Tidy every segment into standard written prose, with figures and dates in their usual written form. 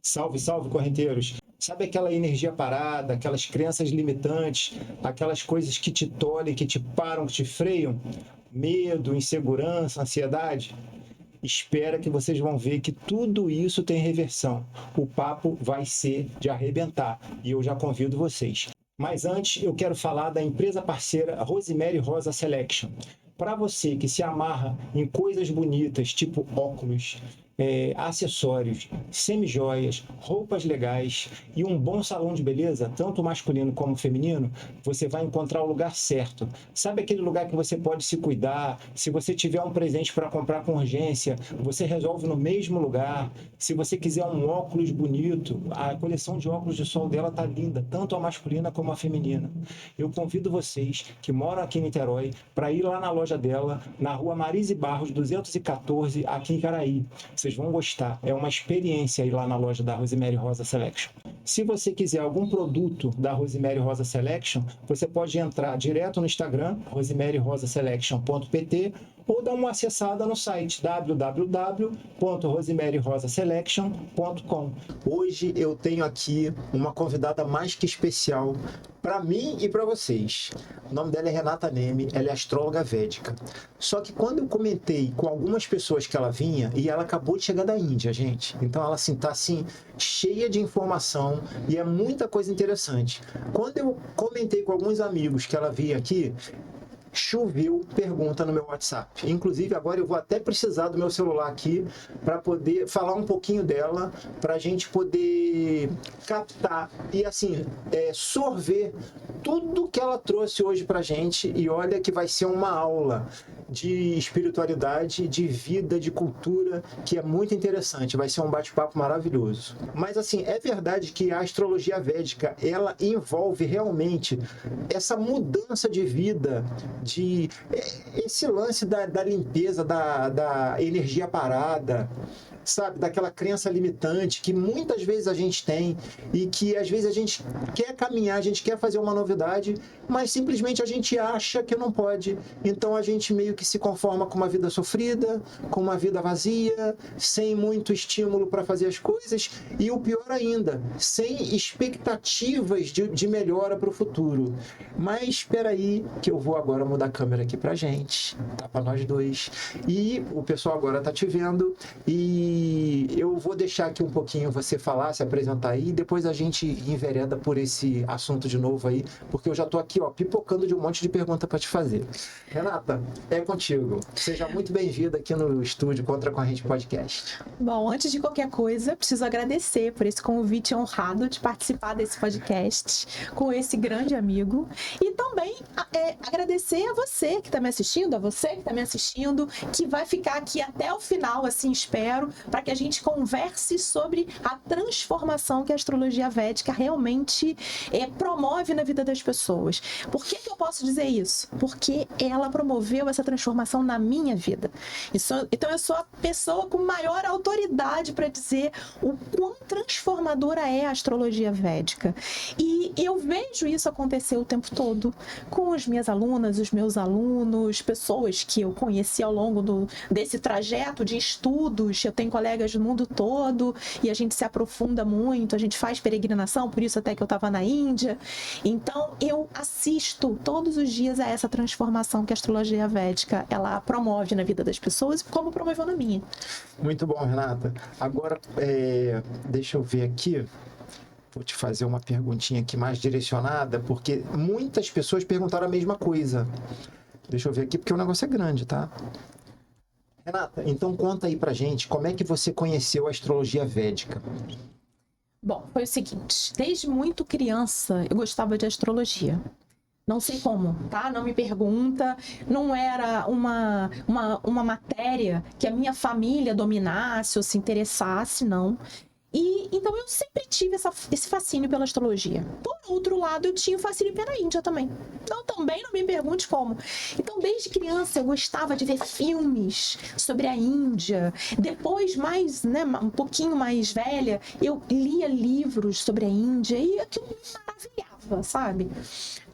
Salve, salve, correnteiros! Sabe aquela energia parada, aquelas crenças limitantes, aquelas coisas que te tolhem, que te param, que te freiam? Medo, insegurança, ansiedade? Espera que vocês vão ver que tudo isso tem reversão. O papo vai ser de arrebentar e eu já convido vocês. Mas antes eu quero falar da empresa parceira Rosemary Rosa Selection. Para você que se amarra em coisas bonitas, tipo óculos, acessórios, semijoias, roupas legais e um bom salão de beleza, tanto masculino como feminino, você vai encontrar o lugar certo. Sabe aquele lugar que você pode se cuidar? Se você tiver um presente para comprar com urgência, você resolve no mesmo lugar. Se você quiser um óculos bonito, a coleção de óculos de sol dela tá linda, tanto a masculina como a feminina. Eu convido vocês que moram aqui em Niterói para ir lá na loja dela, na rua Marise Barros 214, aqui em Caraí. Vocês vão gostar. É uma experiência ir lá na loja da Rosemary Rosa Selection. Se você quiser algum produto da Rosemary Rosa Selection, você pode entrar direto no Instagram, rosemaryrosaselection.pt, ou dar uma acessada no site www.rosemaryrosaselection.com. Hoje eu tenho aqui uma convidada mais que especial para mim e para vocês. O nome dela é Renata Neme, ela é astróloga védica. Só que quando eu comentei com algumas pessoas que ela vinha, e ela acabou de chegar da Índia, gente. Então ela assim tá assim cheia de informação e é muita coisa interessante. Quando eu comentei com alguns amigos que ela vinha aqui, choveu pergunta no meu WhatsApp. Inclusive, agora eu vou até precisar do meu celular aqui para poder falar um pouquinho dela, para a gente poder captar e, assim, sorver tudo que ela trouxe hoje para a gente. E olha que vai ser uma aula de espiritualidade, de vida, de cultura, que é muito interessante. Vai ser um bate-papo maravilhoso. Mas, assim, é verdade que a astrologia védica, ela envolve realmente essa mudança de vida, de esse lance da limpeza, da energia parada, sabe? Daquela crença limitante que muitas vezes a gente tem e que às vezes a gente quer caminhar, a gente quer fazer uma novidade, mas simplesmente a gente acha que não pode. Então a gente meio que se conforma com uma vida sofrida, com uma vida vazia, sem muito estímulo para fazer as coisas e o pior ainda, sem expectativas de melhora para o futuro. Mas espera aí que eu vou agora mudar a câmera aqui pra gente, tá? Para nós dois. E o pessoal agora tá te vendo e eu vou deixar aqui um pouquinho você falar, se apresentar aí, e depois a gente envereda por esse assunto de novo aí, porque eu já tô aqui, ó, pipocando de um monte de pergunta para te fazer. Renata, é contigo. Seja muito bem-vinda aqui no estúdio Contra a Corrente Podcast. Bom, antes de qualquer coisa, preciso agradecer por esse convite honrado de participar desse podcast com esse grande amigo e também agradecer a você que está me assistindo, que vai ficar aqui até o final, assim espero, para que a gente converse sobre a transformação que a astrologia védica realmente promove na vida das pessoas. Por que eu posso dizer isso? Porque ela promoveu essa transformação na minha vida. Então eu sou a pessoa com maior autoridade para dizer o quão transformadora é a astrologia védica. E eu vejo isso acontecer o tempo todo com as minhas alunas, os meus alunos, pessoas que eu conheci ao longo desse trajeto de estudos. Eu tenho colegas do mundo todo e a gente se aprofunda muito, a gente faz peregrinação, por isso até que eu estava na Índia. Então eu assisto todos os dias a essa transformação que a astrologia védica ela promove na vida das pessoas, como promoveu na minha. Muito bom, Renata. Agora, deixa eu ver aqui. Vou te fazer uma perguntinha aqui mais direcionada, porque muitas pessoas perguntaram a mesma coisa. Deixa eu ver aqui, porque o negócio é grande, tá? Renata, então conta aí pra gente como é que você conheceu a astrologia védica. Bom, foi o seguinte, desde muito criança eu gostava de astrologia. Não sei como, tá? Não me pergunta, não era uma matéria que a minha família dominasse ou se interessasse, não. E então eu sempre tive esse fascínio pela astrologia. Por outro lado, eu tinha o fascínio pela Índia também. Então também não me pergunte como. Então desde criança eu gostava de ver filmes sobre a Índia. Depois, um pouquinho mais velha, eu lia livros sobre a Índia e aquilo me maravilhava, sabe?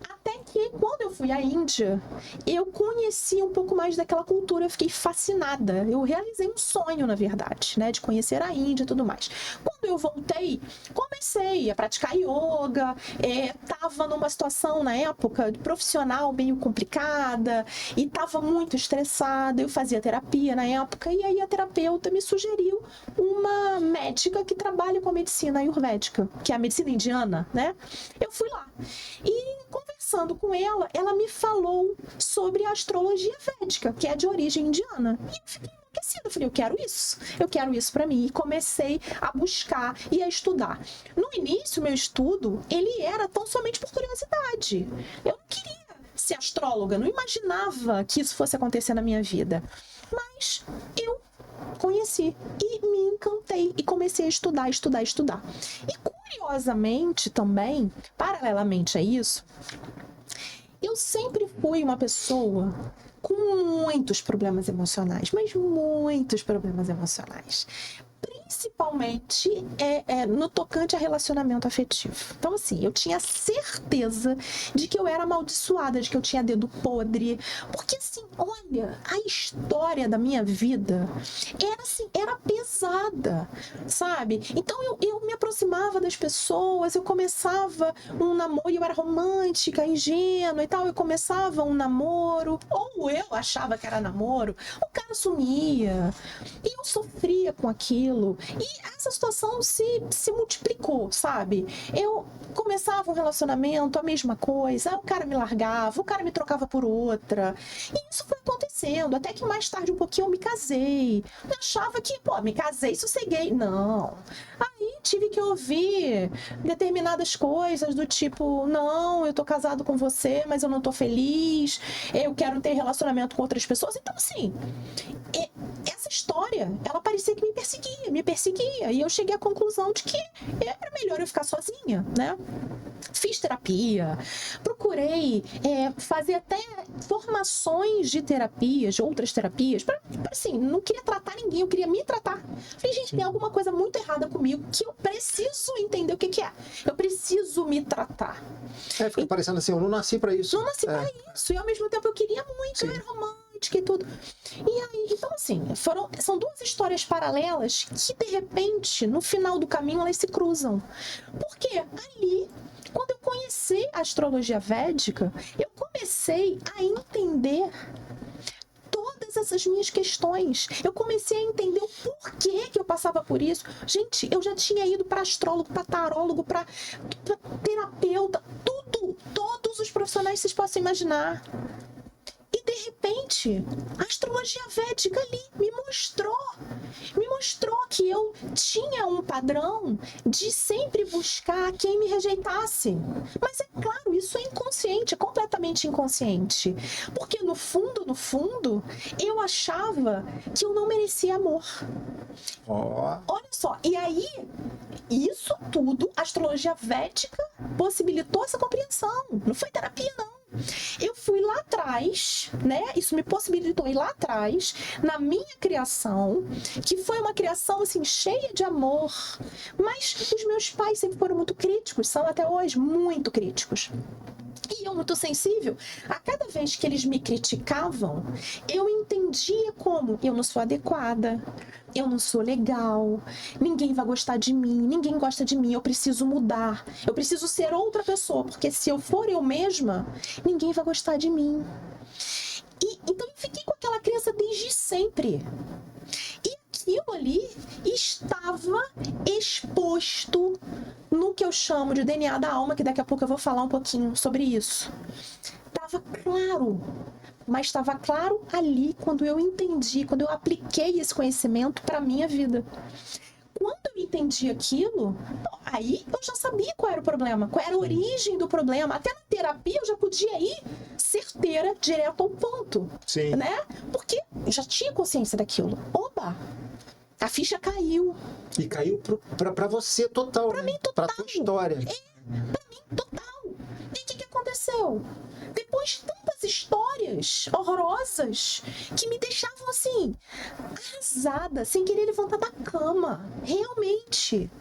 Até E quando eu fui à Índia, eu conheci um pouco mais daquela cultura, eu fiquei fascinada. Eu realizei um sonho, na verdade, né, de conhecer a Índia e tudo mais. Quando eu voltei, comecei a praticar yoga, tava numa situação na época profissional meio complicada e tava muito estressada. Eu fazia terapia na época e aí a terapeuta me sugeriu uma médica que trabalha com a medicina ayurvédica, que é a medicina indiana, né? Eu fui lá e conversando com ela, ela me falou sobre a astrologia védica, que é de origem indiana. E eu fiquei enlouquecida, eu falei, eu quero isso para mim. E comecei a buscar e a estudar. No início, meu estudo, ele era tão somente por curiosidade. Eu não queria ser astróloga, não imaginava que isso fosse acontecer na minha vida. Mas eu conheci e me encantei e comecei a estudar. E curiosamente também, paralelamente a isso, eu sempre fui uma pessoa com muitos problemas emocionais, mas muitos problemas emocionais. Principalmente no tocante a relacionamento afetivo. Então, assim, eu tinha certeza de que eu era amaldiçoada, de que eu tinha dedo podre, porque, assim, olha, a história da minha vida era pesada, sabe? Então, eu me aproximava das pessoas, eu começava um namoro, e eu era romântica, ingênua e tal, eu começava um namoro, ou eu achava que era namoro, o cara sumia, e eu sofria com aquilo. E essa situação se multiplicou, sabe? Eu começava um relacionamento, a mesma coisa, o cara me largava, o cara me trocava por outra. E isso foi acontecendo, até que mais tarde um pouquinho eu me casei. Eu achava que, me casei, sosseguei. Não. Aí tive que ouvir determinadas coisas do tipo, não, eu tô casado com você, mas eu não tô feliz, eu quero ter relacionamento com outras pessoas. Então, assim, essa história, ela parecia que me perseguia, e eu cheguei à conclusão de que era melhor eu ficar sozinha, né? Fiz terapia, procurei fazer até formações de terapias, de outras terapias, assim, não queria tratar ninguém, eu queria me tratar. Falei, gente, tem alguma coisa muito errada comigo que eu preciso entender o que é. Eu preciso me tratar. Fica parecendo assim, eu não nasci pra isso. Não nasci pra isso, e ao mesmo tempo eu queria muito, Sim. eu era romântica e tudo. E aí, então assim, são duas histórias paralelas que, de repente, no final do caminho, elas se cruzam. Porque ali, quando eu conheci a astrologia védica, eu comecei a entender todas essas minhas questões. Eu comecei a entender o porquê que eu passava por isso. Gente, eu já tinha ido para astrólogo, para tarólogo, para terapeuta, tudo, todos os profissionais que vocês possam imaginar. E de repente, a astrologia védica ali me mostrou que eu tinha um padrão de sempre buscar quem me rejeitasse. Mas é claro, isso é inconsciente, é completamente inconsciente. Porque no fundo, eu achava que eu não merecia amor. Olha só, e aí, isso tudo, a astrologia védica possibilitou essa compreensão. Não foi terapia, não. Eu fui lá atrás, né? Isso me possibilitou ir lá atrás, na minha criação, que foi uma criação, assim, cheia de amor. Mas os meus pais sempre foram muito críticos, são até hoje muito críticos. E eu, muito sensível, a cada vez que eles me criticavam, eu entendia como eu não sou adequada, eu não sou legal, ninguém vai gostar de mim, ninguém gosta de mim, eu preciso mudar, eu preciso ser outra pessoa, porque se eu for eu mesma, ninguém vai gostar de mim. Então eu fiquei com aquela crença desde sempre. E aquilo ali estava exposto no que eu chamo de DNA da alma, que daqui a pouco eu vou falar um pouquinho sobre isso. Estava claro, mas estava claro ali quando eu entendi, quando eu apliquei esse conhecimento para a minha vida. Quando eu entendi aquilo, aí eu já sabia qual era o problema, qual era a origem do problema. Até na terapia eu já podia ir certeira, direto ao ponto. Sim. Né? Porque eu já tinha consciência daquilo. Oba! A ficha caiu. E caiu pra você total. Pra mim, total. Pra tua história. Pra mim, total. E o que aconteceu? Depois de tantas histórias horrorosas que me deixavam assim, arrasada, sem querer levantar da cama. Realmente.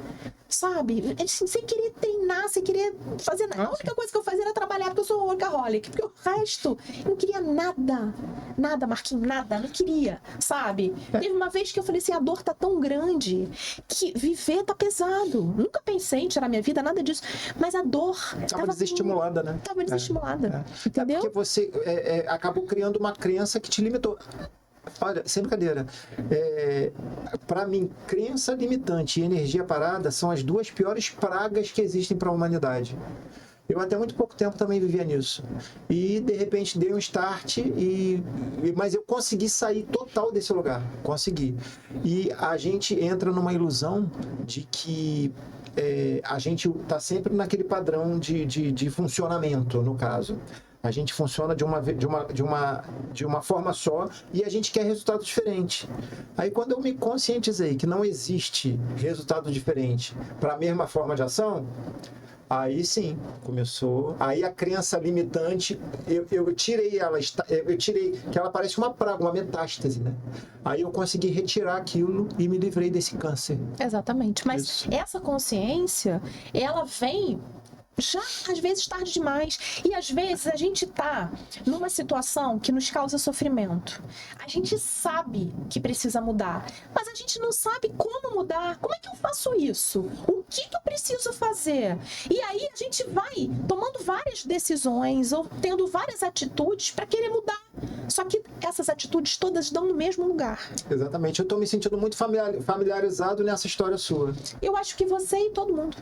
sabe? Assim, sem querer treinar, sem querer fazer nada. A única coisa que eu fazia era trabalhar, porque eu sou workaholic. Porque o resto, eu não queria nada. Nada, Marquinhos, nada. Não queria, sabe? Teve uma vez que eu falei assim, a dor tá tão grande que viver tá pesado. Nunca pensei em tirar minha vida, nada disso. Mas a dor... Tava desestimulada, né? Tava desestimulada, entendeu? É porque você acabou criando uma crença que te limitou. Olha, sem brincadeira, para mim, crença limitante e energia parada são as duas piores pragas que existem para a humanidade. Eu até muito pouco tempo também vivia nisso. E, de repente, dei um start, mas eu consegui sair total desse lugar. Consegui. E a gente entra numa ilusão de que a gente está sempre naquele padrão de funcionamento, no caso. A gente funciona de uma forma só e a gente quer resultado diferente. Aí, quando eu me conscientizei que não existe resultado diferente para a mesma forma de ação, aí sim, começou. Aí a crença limitante, eu tirei ela, que ela parece uma praga, uma metástase, né? Aí eu consegui retirar aquilo e me livrei desse câncer. Exatamente. Mas essa consciência, ela vem já às vezes tarde demais. E às vezes a gente tá numa situação que nos causa sofrimento. A gente sabe que precisa mudar, mas a gente não sabe como mudar. Como é que eu faço isso? O que eu preciso fazer? E aí a gente vai tomando várias decisões ou tendo várias atitudes para querer mudar. Só que essas atitudes todas dão no mesmo lugar. Exatamente. Eu tô me sentindo muito familiarizado nessa história sua. Eu acho que você e todo mundo.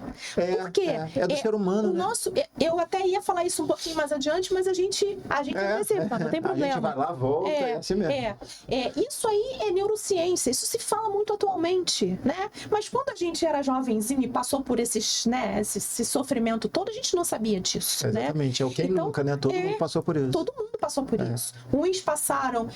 Porque é do ser humano. O nosso, eu até ia falar isso um pouquinho mais adiante, mas a gente antecipa, não tem problema. A gente vai lá, volta, é assim mesmo. Isso aí é neurociência, isso se fala muito atualmente, né? Mas quando a gente era jovenzinho e passou por esse sofrimento todo, a gente não sabia disso, Exatamente, né? Quem nunca, né? Todo mundo passou por isso. Todo mundo passou por isso. Uns passaram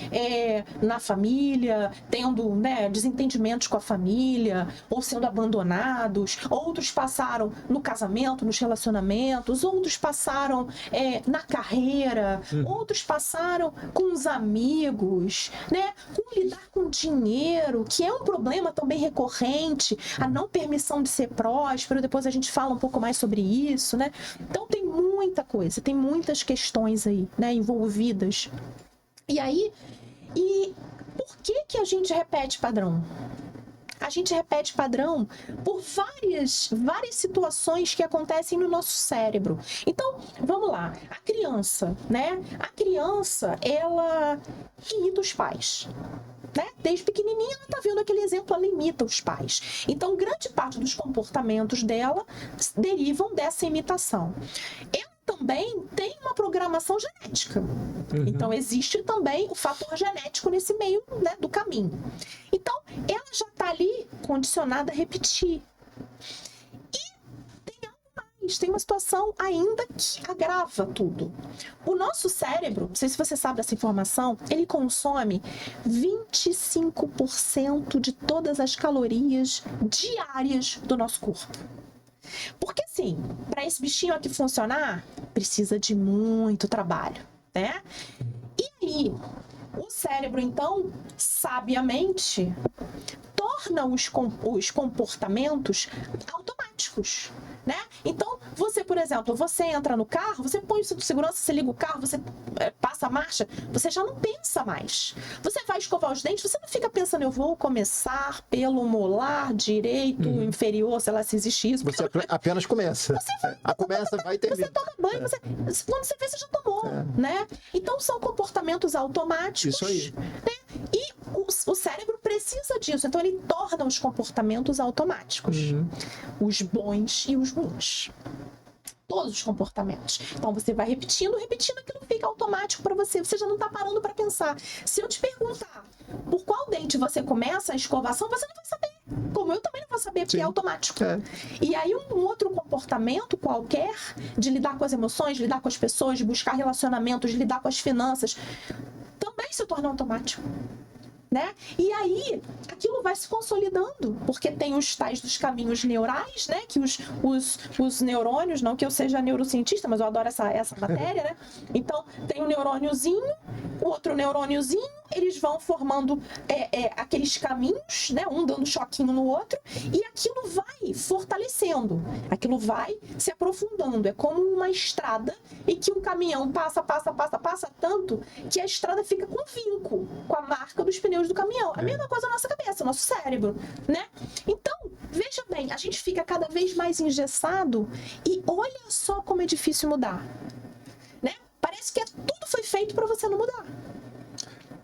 na família, tendo, né, desentendimentos com a família, ou sendo abandonados. Outros passaram no casamento, nos relacionamentos. Outros passaram na carreira. Outros passaram com os amigos, né? Com lidar com dinheiro, que é um problema também recorrente, a não permissão de ser próspero. Depois a gente fala um pouco mais sobre isso, né? Então tem muita coisa, tem muitas questões aí, né, envolvidas. E aí, por que a gente repete padrão? A gente repete padrão por várias situações que acontecem no nosso cérebro. Então, vamos lá. A criança, né? A criança, ela imita os pais. Né? Desde pequenininha ela tá vendo aquele exemplo, ela imita os pais. Então, grande parte dos comportamentos dela derivam dessa imitação. Ela também tem uma programação genética. Então, existe também o fator genético nesse meio, né, do caminho. Então, ela já está ali condicionada a repetir. E tem algo mais, tem uma situação ainda que agrava tudo. O nosso cérebro, não sei se você sabe dessa informação, ele consome 25% de todas as calorias diárias do nosso corpo. Porque assim, para esse bichinho aqui funcionar, precisa de muito trabalho, né? E aí, o cérebro, então, sabiamente, torna os comportamentos automáticos, né? Então, você, por exemplo, você entra no carro, você põe o cinto de segurança, você liga o carro, você passa a marcha, você já não pensa mais. Você vai escovar os dentes, você não fica pensando, eu vou começar pelo molar direito, inferior, sei lá se existe isso. Você apenas começa. Vai ter. Você toma banho, quando você vê, você já tomou, né? Então, são comportamentos automáticos. Isso aí. Né? E o cérebro precisa disso, então ele torna os comportamentos automáticos. Os bons e os ruins. Todos os comportamentos. Então você vai repetindo, aquilo fica automático para você. Você já não está parando para pensar. Se eu te perguntar por qual dente você começa a escovação, você não vai saber. Como eu também não vou saber, porque é automático. E aí um outro comportamento qualquer, de lidar com as emoções, de lidar com as pessoas, de buscar relacionamentos, de lidar com as finanças, também se torna automático. Né? E aí, aquilo vai se consolidando, porque tem os tais dos caminhos neurais, né? Que os neurônios, não que eu seja neurocientista, mas eu adoro essa matéria, né? Então, tem um neurôniozinho, o outro neurôniozinho, eles vão formando aqueles caminhos, né? Um dando choquinho no outro, e aquilo vai fortalecendo crescendo, aquilo vai se aprofundando. É como uma estrada em que um caminhão passa tanto que a estrada fica com vinco, com a marca dos pneus do caminhão. A mesma coisa na nossa cabeça, nosso cérebro, né? Então, veja bem, a gente fica cada vez mais engessado e olha só como é difícil mudar, né? Parece que tudo foi feito para você não mudar.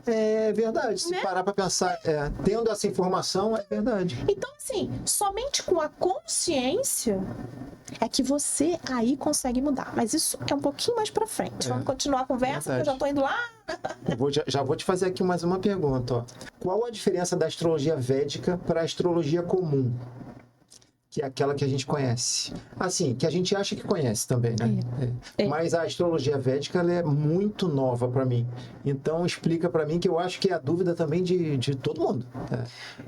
É verdade, se Né? parar para pensar, tendo essa informação, é verdade. Então, assim, somente com a consciência é que você aí consegue mudar. Mas isso é um pouquinho mais pra frente. Vamos continuar a conversa, porque eu já tô indo lá. Já vou te fazer aqui mais uma pergunta. Ó. Qual a diferença da astrologia védica para a astrologia comum? Que é aquela que a gente conhece. Assim, que a gente acha que conhece também, né? Mas a astrologia védica, ela é muito nova para mim. Então, explica para mim, que eu acho que é a dúvida também de todo mundo.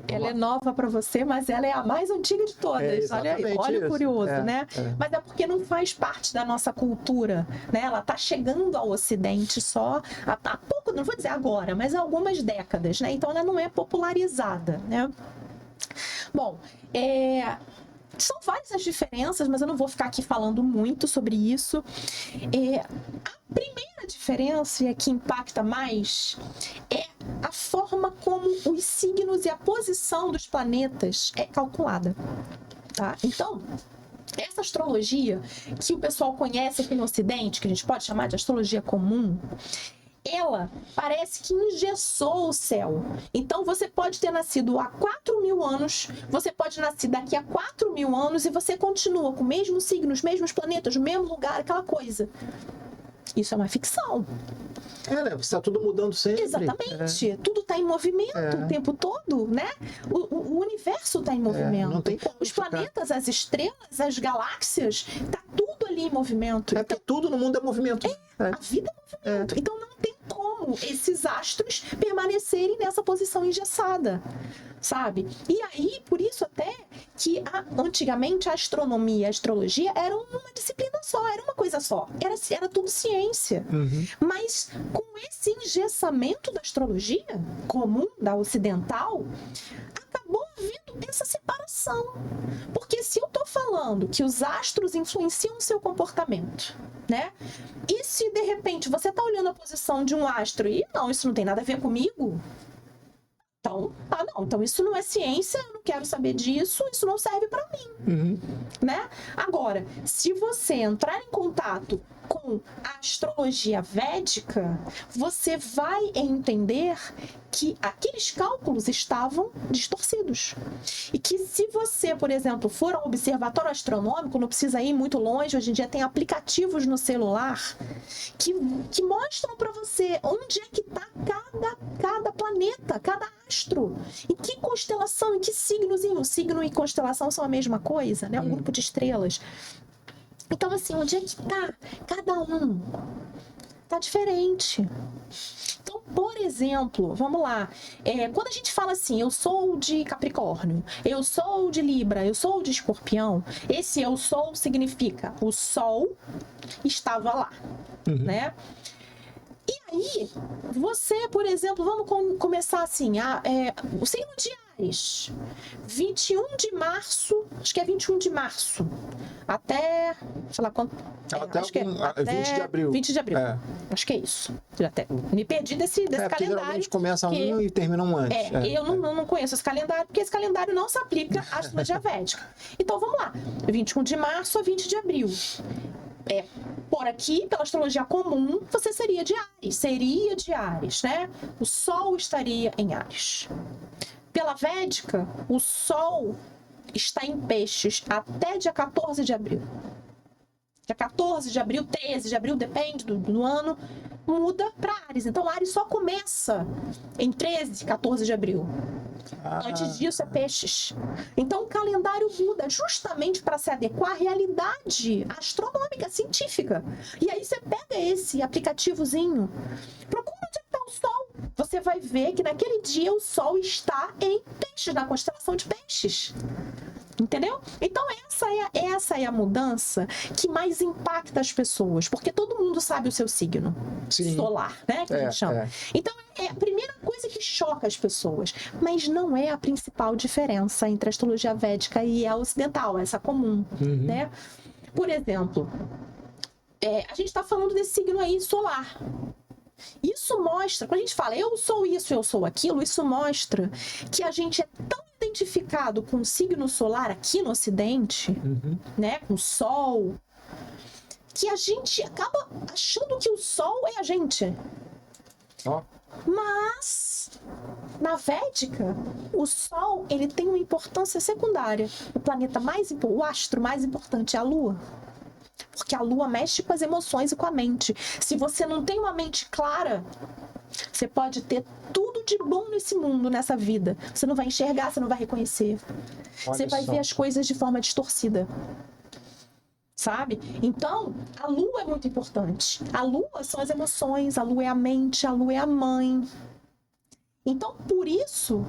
Ela é nova para você, mas ela é a mais antiga de todas. Olha aí, olha o curioso, né? Mas é porque não faz parte da nossa cultura, né? Ela tá chegando ao Ocidente só há pouco, não vou dizer agora, mas há algumas décadas, né? Então, ela não é popularizada, né? Bom, são várias as diferenças, mas eu não vou ficar aqui falando muito sobre isso. A primeira diferença, e a que impacta mais, é a forma como os signos e a posição dos planetas é calculada. Tá? Então, essa astrologia que o pessoal conhece aqui no Ocidente, que a gente pode chamar de astrologia comum, ela parece que engessou o céu. Então, você pode ter nascido há 4.000 anos, você pode nascer daqui a 4.000 anos e você continua com o mesmo signo, os mesmos planetas, o mesmo lugar, aquela coisa. Isso é uma ficção. Né? Está tudo mudando sempre. Exatamente. Tudo está em movimento o tempo todo, né? O universo está em movimento. Não tem como os planetas, as estrelas, as galáxias, está tudo ali em movimento. Porque tudo no mundo é movimento. A vida é movimento. Então, não tem como esses astros permanecerem nessa posição engessada, sabe? E aí, por isso até que antigamente a astronomia e a astrologia eram uma disciplina só, era uma coisa só. Era tudo ciência. Mas com esse engessamento da astrologia comum, da ocidental, acabou havendo essa separação. Porque se eu tô falando que os astros influenciam o seu comportamento, né? E se de repente você tá olhando a posição de um astro e não, isso não tem nada a ver comigo, então, então isso não é ciência, eu não quero saber disso, isso não serve para mim, né? Agora, se você entrar em contato com a astrologia védica, você vai entender que aqueles cálculos estavam distorcidos. E que se você, por exemplo, for ao observatório astronômico, não precisa ir muito longe, hoje em dia tem aplicativos no celular que mostram para você onde é que está cada planeta, cada astro, em que constelação, em que signozinho. O signo e constelação são a mesma coisa, né? Um grupo de estrelas. Então, assim, onde é que tá cada um? Tá diferente. Então, por exemplo, vamos lá. Quando a gente fala assim, eu sou de Capricórnio, eu sou de Libra, eu sou de Escorpião, esse eu sou significa o Sol estava lá, né? E aí, você, por exemplo, vamos começar assim, o signo de Áries, 21 de março, acho que é 21 de março, até, sei lá quanto... Até 20 de abril. 20 de abril, acho que é isso. Já até me perdi desse calendário. Geralmente começa um e termina um antes. Eu não conheço esse calendário, porque esse calendário não se aplica à astrologia védica. Então, vamos lá, 21 de março a 20 de abril. Por aqui, pela astrologia comum, você seria de Áries, né? O Sol estaria em Áries. Pela védica, o Sol está em Peixes até dia 14 de abril. Dia 14 de abril, 13 de abril, depende do ano, muda para Áries. Então, Áries só começa em 13, 14 de abril. Antes disso é Peixes. Então, o calendário muda justamente para se adequar à realidade astronômica, científica. E aí você pega esse aplicativozinho, procura onde está o Sol. Você vai ver que naquele dia o Sol está em Peixes, na constelação de Peixes. Entendeu? Então essa é a mudança que mais impacta as pessoas, porque todo mundo sabe o seu signo solar, né? Que a gente chama. Então é a primeira coisa que choca as pessoas, mas não é a principal diferença entre a astrologia védica e a ocidental, essa comum, né? Por exemplo, a gente está falando desse signo aí solar. Isso mostra, quando a gente fala eu sou isso, eu sou aquilo, isso mostra que a gente é tão identificado com o signo solar aqui no Ocidente, né, com o Sol, que a gente acaba achando que o Sol é a gente. Mas na Védica, o Sol ele tem uma importância secundária. O astro mais importante é a Lua. Porque a Lua mexe com as emoções e com a mente. Se você não tem uma mente clara, você pode ter tudo de bom nesse mundo, nessa vida. Você não vai enxergar, você não vai reconhecer. Você vai ver as coisas de forma distorcida. Sabe? Então, a Lua é muito importante. A Lua são as emoções, a Lua é a mente, a Lua é a mãe. Então, por isso,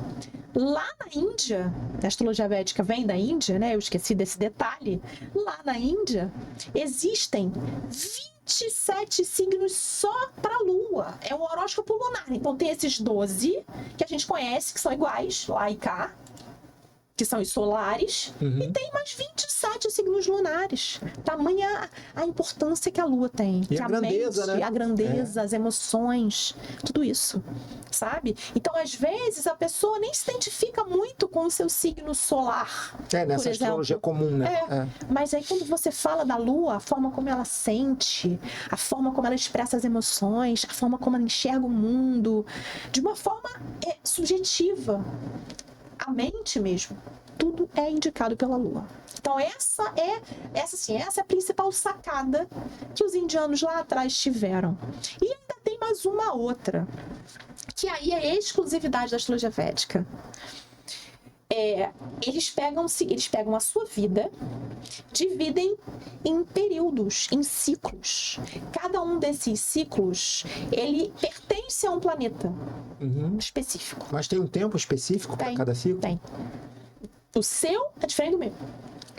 lá na Índia, a astrologia védica vem da Índia, né? Eu esqueci desse detalhe. Lá na Índia, existem 27 signos só para a Lua. É um horóscopo lunar. Então, tem esses 12 que a gente conhece, que são iguais, lá e cá, que são os solares, e tem mais 27 signos lunares. Tamanha a importância que a Lua tem. E a grandeza, mente, né? A grandeza, as emoções, tudo isso, sabe? Então, às vezes, a pessoa nem se identifica muito com o seu signo solar. Nessa astrologia comum, né? Mas aí, quando você fala da Lua, a forma como ela sente, a forma como ela expressa as emoções, a forma como ela enxerga o mundo, de uma forma subjetiva. A mente mesmo, tudo é indicado pela Lua. Então essa é a principal sacada que os indianos lá atrás tiveram. E ainda tem mais uma outra, que aí é exclusividade da astrologia védica. Eles pegam a sua vida, dividem em períodos, em ciclos. Cada um desses ciclos, ele pertence a um planeta específico. Mas tem um tempo específico para cada ciclo? Tem. O seu é diferente do meu.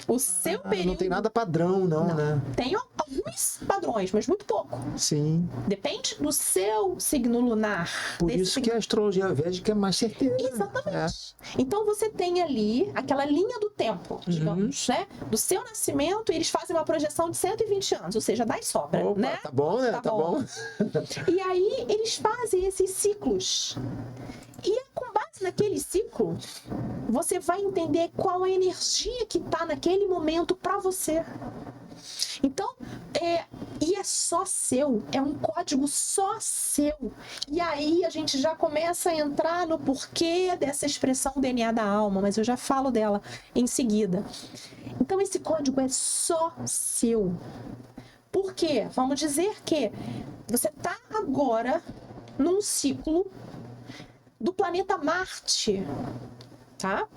O seu período... Não tem nada padrão, não, né? Tem alguns padrões, mas muito pouco. Sim. Depende do seu signo lunar. Por isso que a astrologia védica é mais certeira. Exatamente. Então você tem ali aquela linha do tempo, digamos, né? Do seu nascimento, e eles fazem uma projeção de 120 anos, ou seja, dá e sobra, Opa, né? Tá bom, né? Tá bom. E aí eles fazem esses ciclos. E com base naquele ciclo, você vai entender qual a energia que está naquele momento para você. Então, e é só seu, é um código só seu. E aí a gente já começa a entrar no porquê dessa expressão DNA da alma, mas eu já falo dela em seguida. Então esse código é só seu. Por quê? Vamos dizer que você está agora num ciclo do planeta Marte, tá?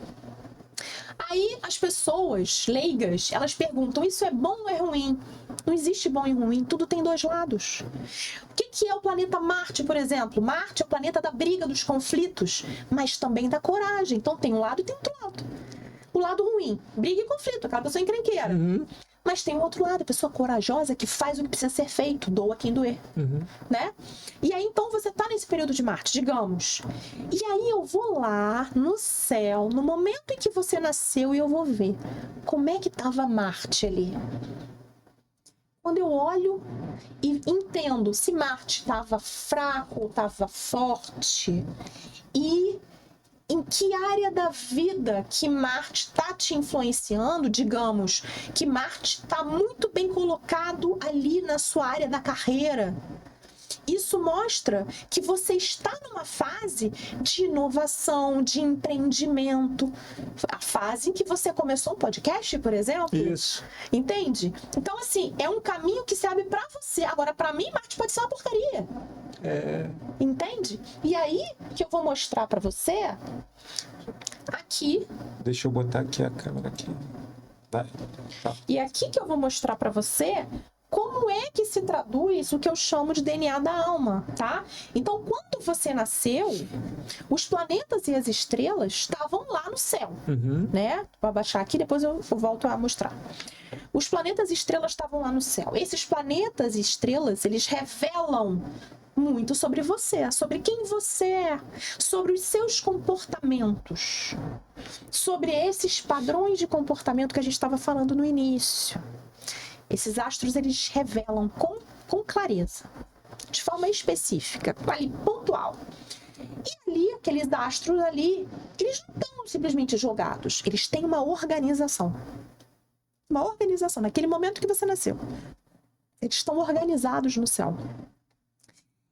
Aí as pessoas leigas, elas perguntam, isso é bom ou é ruim? Não existe bom e ruim, tudo tem dois lados. O que é o planeta Marte, por exemplo? Marte é o planeta da briga, dos conflitos, mas também da coragem. Então tem um lado e tem outro lado. O lado ruim, briga e conflito, aquela pessoa encrenqueira. Mas tem o outro lado, a pessoa corajosa que faz o que precisa ser feito, doa quem doer, né? E aí, então, você tá nesse período de Marte, digamos. E aí eu vou lá no céu, no momento em que você nasceu, e eu vou ver como é que tava Marte ali. Quando eu olho e entendo se Marte estava fraco ou estava forte, e em que área da vida que Marte está te influenciando, digamos, que Marte está muito bem colocado ali na sua área da carreira. Isso mostra que você está numa fase de inovação, de empreendimento. A fase em que você começou um podcast, por exemplo. Isso. Entende? Então, assim, é um caminho que se abre para você. Agora, para mim, Marte pode ser uma porcaria. Entende? E aí, que eu vou mostrar para você aqui. Deixa eu botar aqui a câmera aqui. Vai. Tá. E aqui que eu vou mostrar para você como como é que se traduz o que eu chamo de DNA da alma, tá? Então, quando você nasceu, os planetas e as estrelas estavam lá no céu, né? Vou abaixar aqui, depois eu volto a mostrar. Os planetas e estrelas estavam lá no céu. Esses planetas e estrelas, eles revelam muito sobre você, sobre quem você é, sobre os seus comportamentos, sobre esses padrões de comportamento que a gente estava falando no início. Esses astros, eles revelam com clareza, de forma específica, ali, pontual. E ali, aqueles astros ali, eles não estão simplesmente jogados, eles têm uma organização. Uma organização, naquele momento que você nasceu. Eles estão organizados no céu.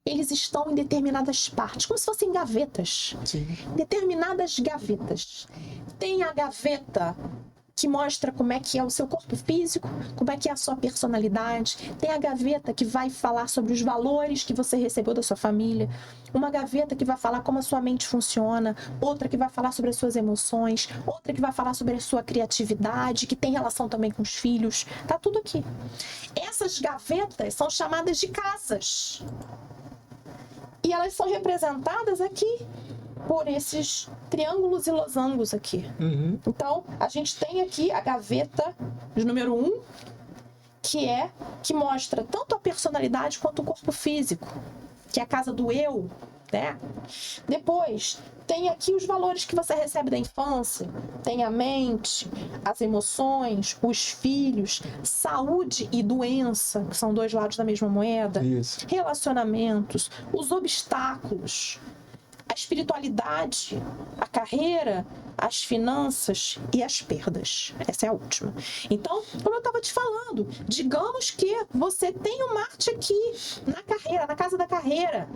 Eles estão em determinadas partes, como se fossem gavetas. Sim. Determinadas gavetas. Tem a gaveta que mostra como é que é o seu corpo físico, como é que é a sua personalidade. Tem a gaveta que vai falar sobre os valores que você recebeu da sua família. Uma gaveta que vai falar como a sua mente funciona. Outra que vai falar sobre as suas emoções. Outra que vai falar sobre a sua criatividade, que tem relação também com os filhos. Tá tudo aqui. Essas gavetas são chamadas de casas. E elas são representadas aqui por esses triângulos e losangos aqui. Então, a gente tem aqui a gaveta de número 1, que mostra tanto a personalidade quanto o corpo físico, que é a casa do eu, né? Depois, tem aqui os valores que você recebe da infância. Tem a mente, as emoções, os filhos, saúde e doença, que são dois lados da mesma moeda. Isso. Relacionamentos, os obstáculos, a espiritualidade, a carreira, as finanças e as perdas. Essa é a última. Então, como eu estava te falando, digamos que você tem um Marte aqui na carreira, na casa da carreira.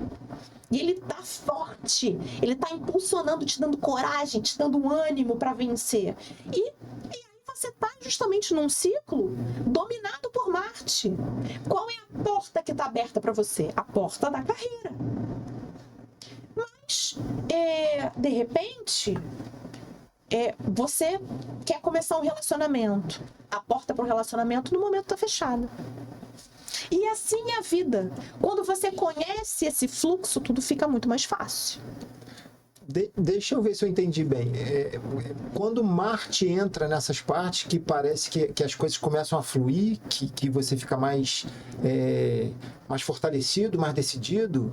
E ele tá forte, ele tá impulsionando, te dando coragem, te dando ânimo para vencer. E aí você tá justamente num ciclo dominado por Marte. Qual é a porta que tá aberta para você? A porta da carreira. Mas, de repente, você quer começar um relacionamento. A porta para o relacionamento no momento tá fechada. E assim é a vida. Quando você conhece esse fluxo, tudo fica muito mais fácil. Deixa eu ver se eu entendi bem. Quando Marte entra nessas partes que parece que as coisas começam a fluir, que você fica mais fortalecido, mais decidido.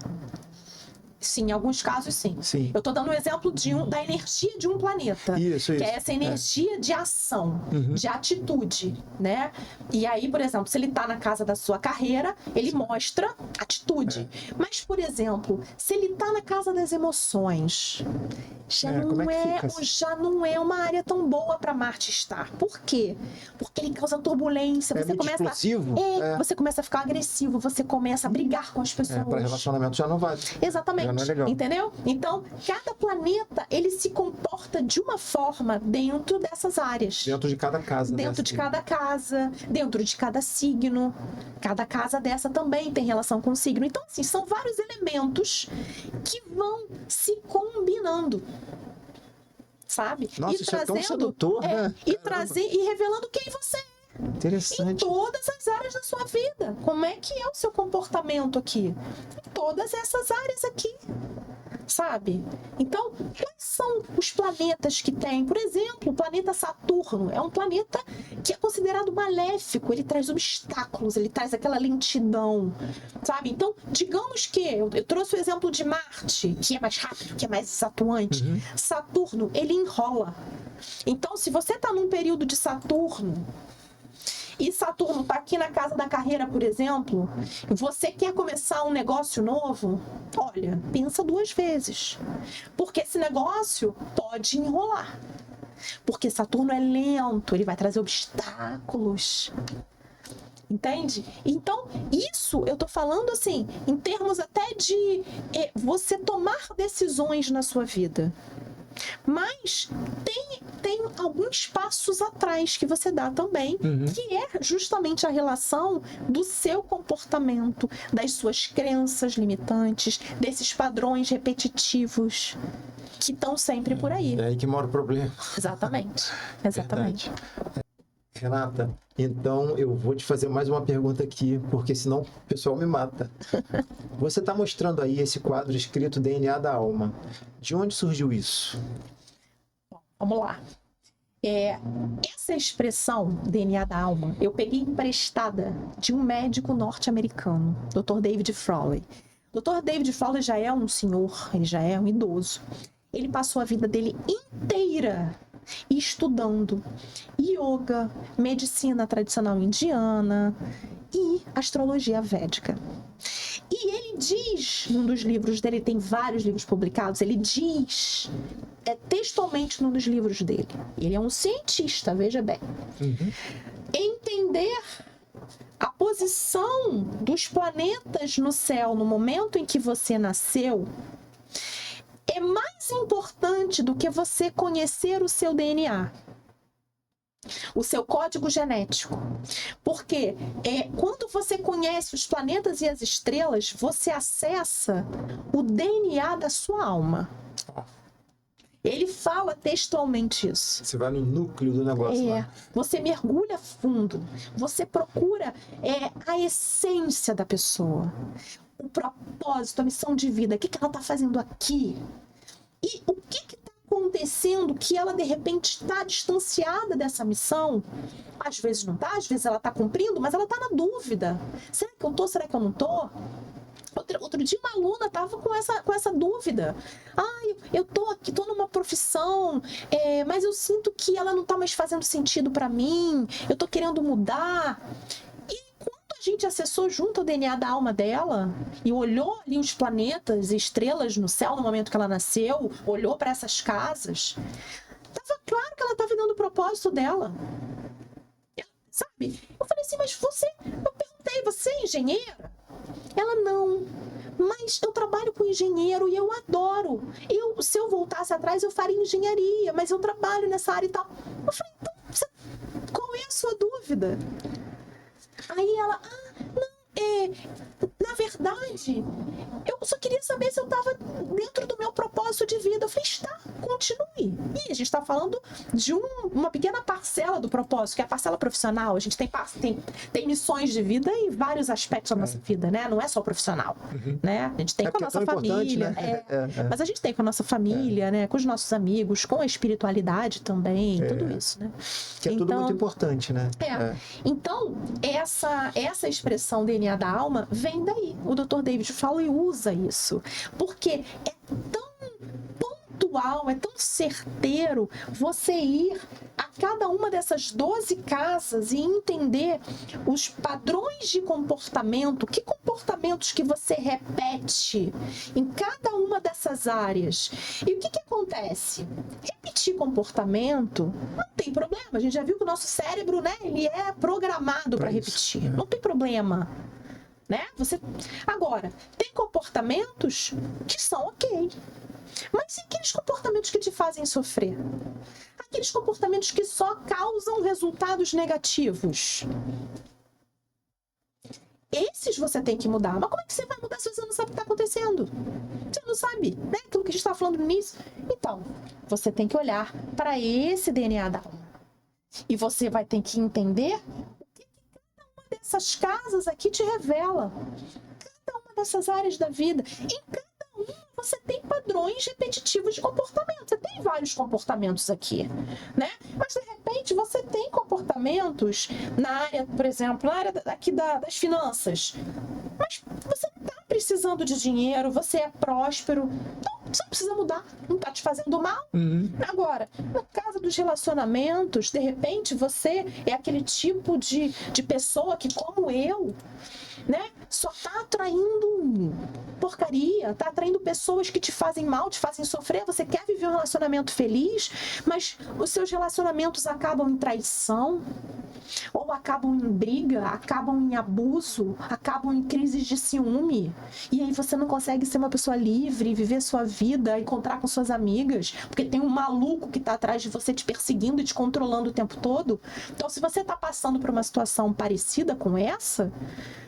Sim, em alguns casos sim. Sim. Eu estou dando um exemplo da energia de um planeta. Isso. Que é essa energia de ação, de atitude, né? E aí, por exemplo, se ele está na casa da sua carreira, ele mostra atitude. Mas, por exemplo, se ele está na casa das emoções, já não é uma área tão boa para Marte estar. Por quê? Porque ele causa turbulência. Você começa explosivo. Você começa a ficar agressivo, você começa a brigar com as pessoas. Para relacionamento já não vale. Exatamente. Já não é legal. Entendeu? Então, cada planeta, ele se comporta de uma forma dentro dessas áreas. Dentro de cada casa. Dentro de cada casa, dentro de cada signo. Cada casa dessa também tem relação com o signo. Então, assim, são vários elementos que vão se combinando. Sabe? Nossa, isso é tão sedutor, né? E revelando quem você é. Interessante. Em todas as áreas da sua vida. Como é que é o seu comportamento aqui? Em todas essas áreas aqui. Sabe? Então, quais são os planetas que tem? Por exemplo, o planeta Saturno é um planeta que é considerado maléfico. Ele traz obstáculos, ele traz aquela lentidão. Sabe? Então, digamos que eu trouxe o exemplo de Marte, que é mais rápido, que é mais atuante. Saturno, ele enrola. Então, se você está num período de Saturno, e Saturno está aqui na casa da carreira, por exemplo, você quer começar um negócio novo? Olha, pensa 2 vezes. Porque esse negócio pode enrolar. Porque Saturno é lento, ele vai trazer obstáculos. Entende? Então, isso eu tô falando assim, em termos até de você tomar decisões na sua vida. Mas tem alguns passos atrás que você dá também, que é justamente a relação do seu comportamento, das suas crenças limitantes, desses padrões repetitivos que estão sempre por aí. É aí que mora o problema. Exatamente. Exatamente. Renata, então eu vou te fazer mais uma pergunta aqui, porque senão o pessoal me mata. Você está mostrando aí esse quadro escrito DNA da Alma. De onde surgiu isso? Vamos lá. Essa expressão DNA da alma, eu peguei emprestada de um médico norte-americano, Dr. David Frawley. Dr. David Frawley já é um senhor, ele já é um idoso. Ele passou a vida dele inteira estudando yoga, medicina tradicional indiana e astrologia védica. E ele diz, num dos livros dele, tem vários livros publicados, ele diz textualmente num dos livros dele, ele é um cientista, veja bem, entender a posição dos planetas no céu no momento em que você nasceu é mais importante do que você conhecer o seu DNA, o seu código genético. Porque quando você conhece os planetas e as estrelas, você acessa o DNA da sua alma. Ele fala textualmente isso. Você vai no núcleo do negócio lá. Você mergulha fundo. Você procura a essência da pessoa. O propósito, a missão de vida. O que ela está fazendo aqui? E o que está acontecendo que ela, de repente, está distanciada dessa missão? Às vezes não está, às vezes ela está cumprindo, mas ela está na dúvida. Será que eu estou? Será que eu não estou? Outro dia uma aluna estava com essa dúvida. Eu estou aqui, estou numa profissão, mas eu sinto que ela não está mais fazendo sentido para mim, eu estou querendo mudar. E quando a gente acessou junto o DNA da alma dela e olhou ali os planetas e estrelas no céu no momento que ela nasceu, olhou para essas casas, estava claro que ela estava dando o propósito dela. Sabe? Eu falei assim, mas eu perguntei, você é engenheira? Ela, não, mas eu trabalho com engenheiro e eu adoro. Se eu voltasse atrás, eu faria engenharia, mas eu trabalho nessa área e tal. Eu falei, então, qual é a sua dúvida? Aí ela, na verdade, eu só queria saber se eu estava dentro do meu propósito de vida. Eu falei, está, continue. E a gente está falando de uma pequena parcela do propósito, que é a parcela profissional. A gente tem missões de vida em vários aspectos da nossa vida, né? Não é só o profissional, né? A gente tem com a nossa família, né? Mas a gente tem com a nossa família, né? Com os nossos amigos, com a espiritualidade também, tudo isso, né? Que é tudo muito importante, né? Então, essa expressão DNA da alma vem daí. O Dr. David Frawley usa isso, porque é tão pontual, é tão certeiro você ir a cada uma dessas 12 casas e entender os padrões de comportamento, que comportamentos que você repete em cada uma dessas áreas. E o que acontece? Repetir comportamento não tem problema. A gente já viu que o nosso cérebro, né, ele é programado para repetir. Não tem problema. Né? Agora, tem comportamentos que são ok. Mas e aqueles comportamentos que te fazem sofrer? Aqueles comportamentos que só causam resultados negativos? Esses você tem que mudar. Mas como é que você vai mudar se você não sabe o que está acontecendo? Você não sabe, né? Aquilo que a gente estava falando no início. Então, você tem que olhar para esse DNA da alma. E você vai ter que entender essas casas aqui te revela. Cada uma dessas áreas da vida. Em cada uma você tem padrões repetitivos de comportamento. Você tem vários comportamentos aqui, né? Mas de repente você tem comportamentos na área, por exemplo, na área aqui das finanças. Mas você não está precisando de dinheiro, você é próspero. Então, você não precisa mudar. Não está te fazendo mal. Agora, no caso dos relacionamentos, de repente você é aquele tipo de pessoa que, como eu, né, só está atraindo porcaria, está atraindo pessoas que te fazem mal, te fazem sofrer. Você quer viver um relacionamento feliz, mas os seus relacionamentos acabam em traição, ou acabam em briga, acabam em abuso, acabam em crises de ciúme. E aí você não consegue ser uma pessoa livre, viver sua vida, encontrar com suas amigas, porque tem um maluco que tá atrás de você te perseguindo e te controlando o tempo todo. Então, se você tá passando por uma situação parecida com essa,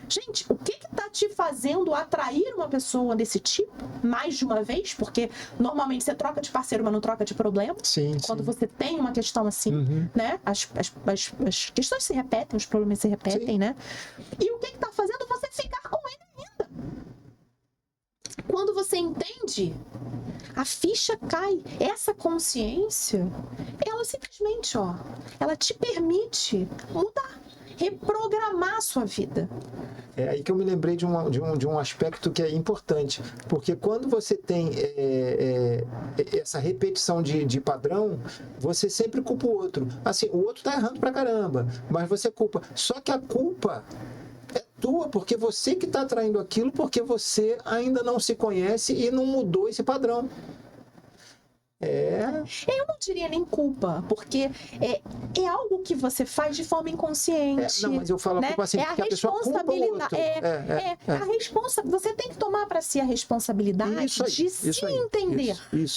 gente, o que tá te fazendo atrair uma pessoa desse tipo mais de uma vez? Porque normalmente você troca de parceiro, mas não troca de problema. Sim, Quando sim. você tem uma questão assim, né? As questões se repetem, os problemas se repetem, né? E o que tá fazendo você ficar com ele ainda? Quando você entende, a ficha cai. Essa consciência, ela simplesmente, ela te permite mudar, reprogramar a sua vida. É aí que eu me lembrei de um aspecto que é importante, porque quando você tem essa repetição de padrão, você sempre culpa o outro. Assim, o outro tá errando pra caramba, mas você culpa. Só que a culpa é tua, porque você que tá atraindo aquilo, porque você ainda não se conhece e não mudou esse padrão. Eu não diria nem culpa, porque é algo que você faz de forma inconsciente. Não, mas eu falo né? culpa assim, porque a pessoa culpa o outro. A responsa, você tem que tomar para si a responsabilidade de se entender, de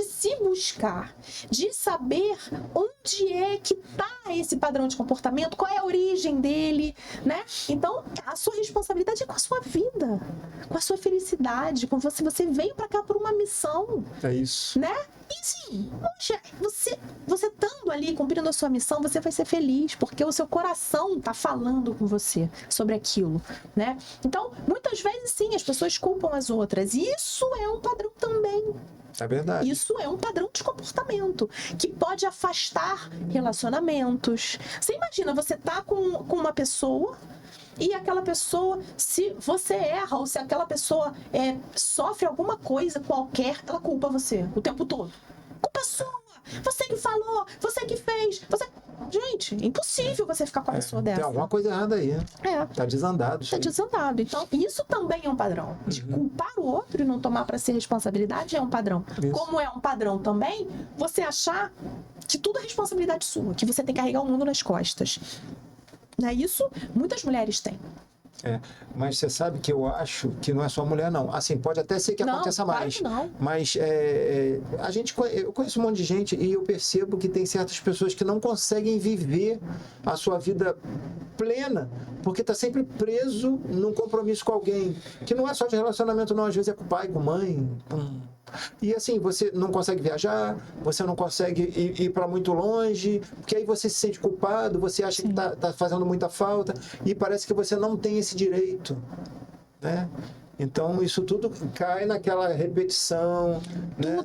se buscar, de saber onde é que está esse padrão de comportamento, qual é a origem dele, né? Então, a sua responsabilidade é com a sua vida, com a sua felicidade, com você. Você veio para cá por uma missão. É isso. Né? E sim, poxa, você estando ali cumprindo a sua missão, você vai ser feliz, porque o seu coração tá falando com você sobre aquilo, né? Então, muitas vezes sim, as pessoas culpam as outras, e isso é um padrão também. É verdade. Isso é um padrão de comportamento que pode afastar relacionamentos. Você imagina, você tá com uma pessoa e aquela pessoa, se você erra ou se aquela pessoa sofre alguma coisa qualquer, ela culpa você o tempo todo. Culpa sua! Você que falou, você que fez, você... Gente, é impossível você ficar com a pessoa dessa. Tem alguma coisa errada aí, né? Tá desandado. Tá desandado. Então, isso também é um padrão. De culpar o outro e não tomar para si responsabilidade é um padrão. Isso. Como é um padrão também, você achar que tudo é responsabilidade sua, que você tem que carregar o mundo nas costas. Isso muitas mulheres têm. Mas você sabe que eu acho que não é só mulher, não. Assim, pode até ser que aconteça mais. Não. Mas eu conheço um monte de gente e eu percebo que tem certas pessoas que não conseguem viver a sua vida plena, porque está sempre preso num compromisso com alguém. Que não é só de relacionamento, não. Às vezes é com o pai, com a mãe. E assim, você não consegue viajar, você não consegue ir para muito longe, porque aí você se sente culpado, você acha que tá fazendo muita falta e parece que você não tem esse direito, né? Então, isso tudo cai naquela repetição,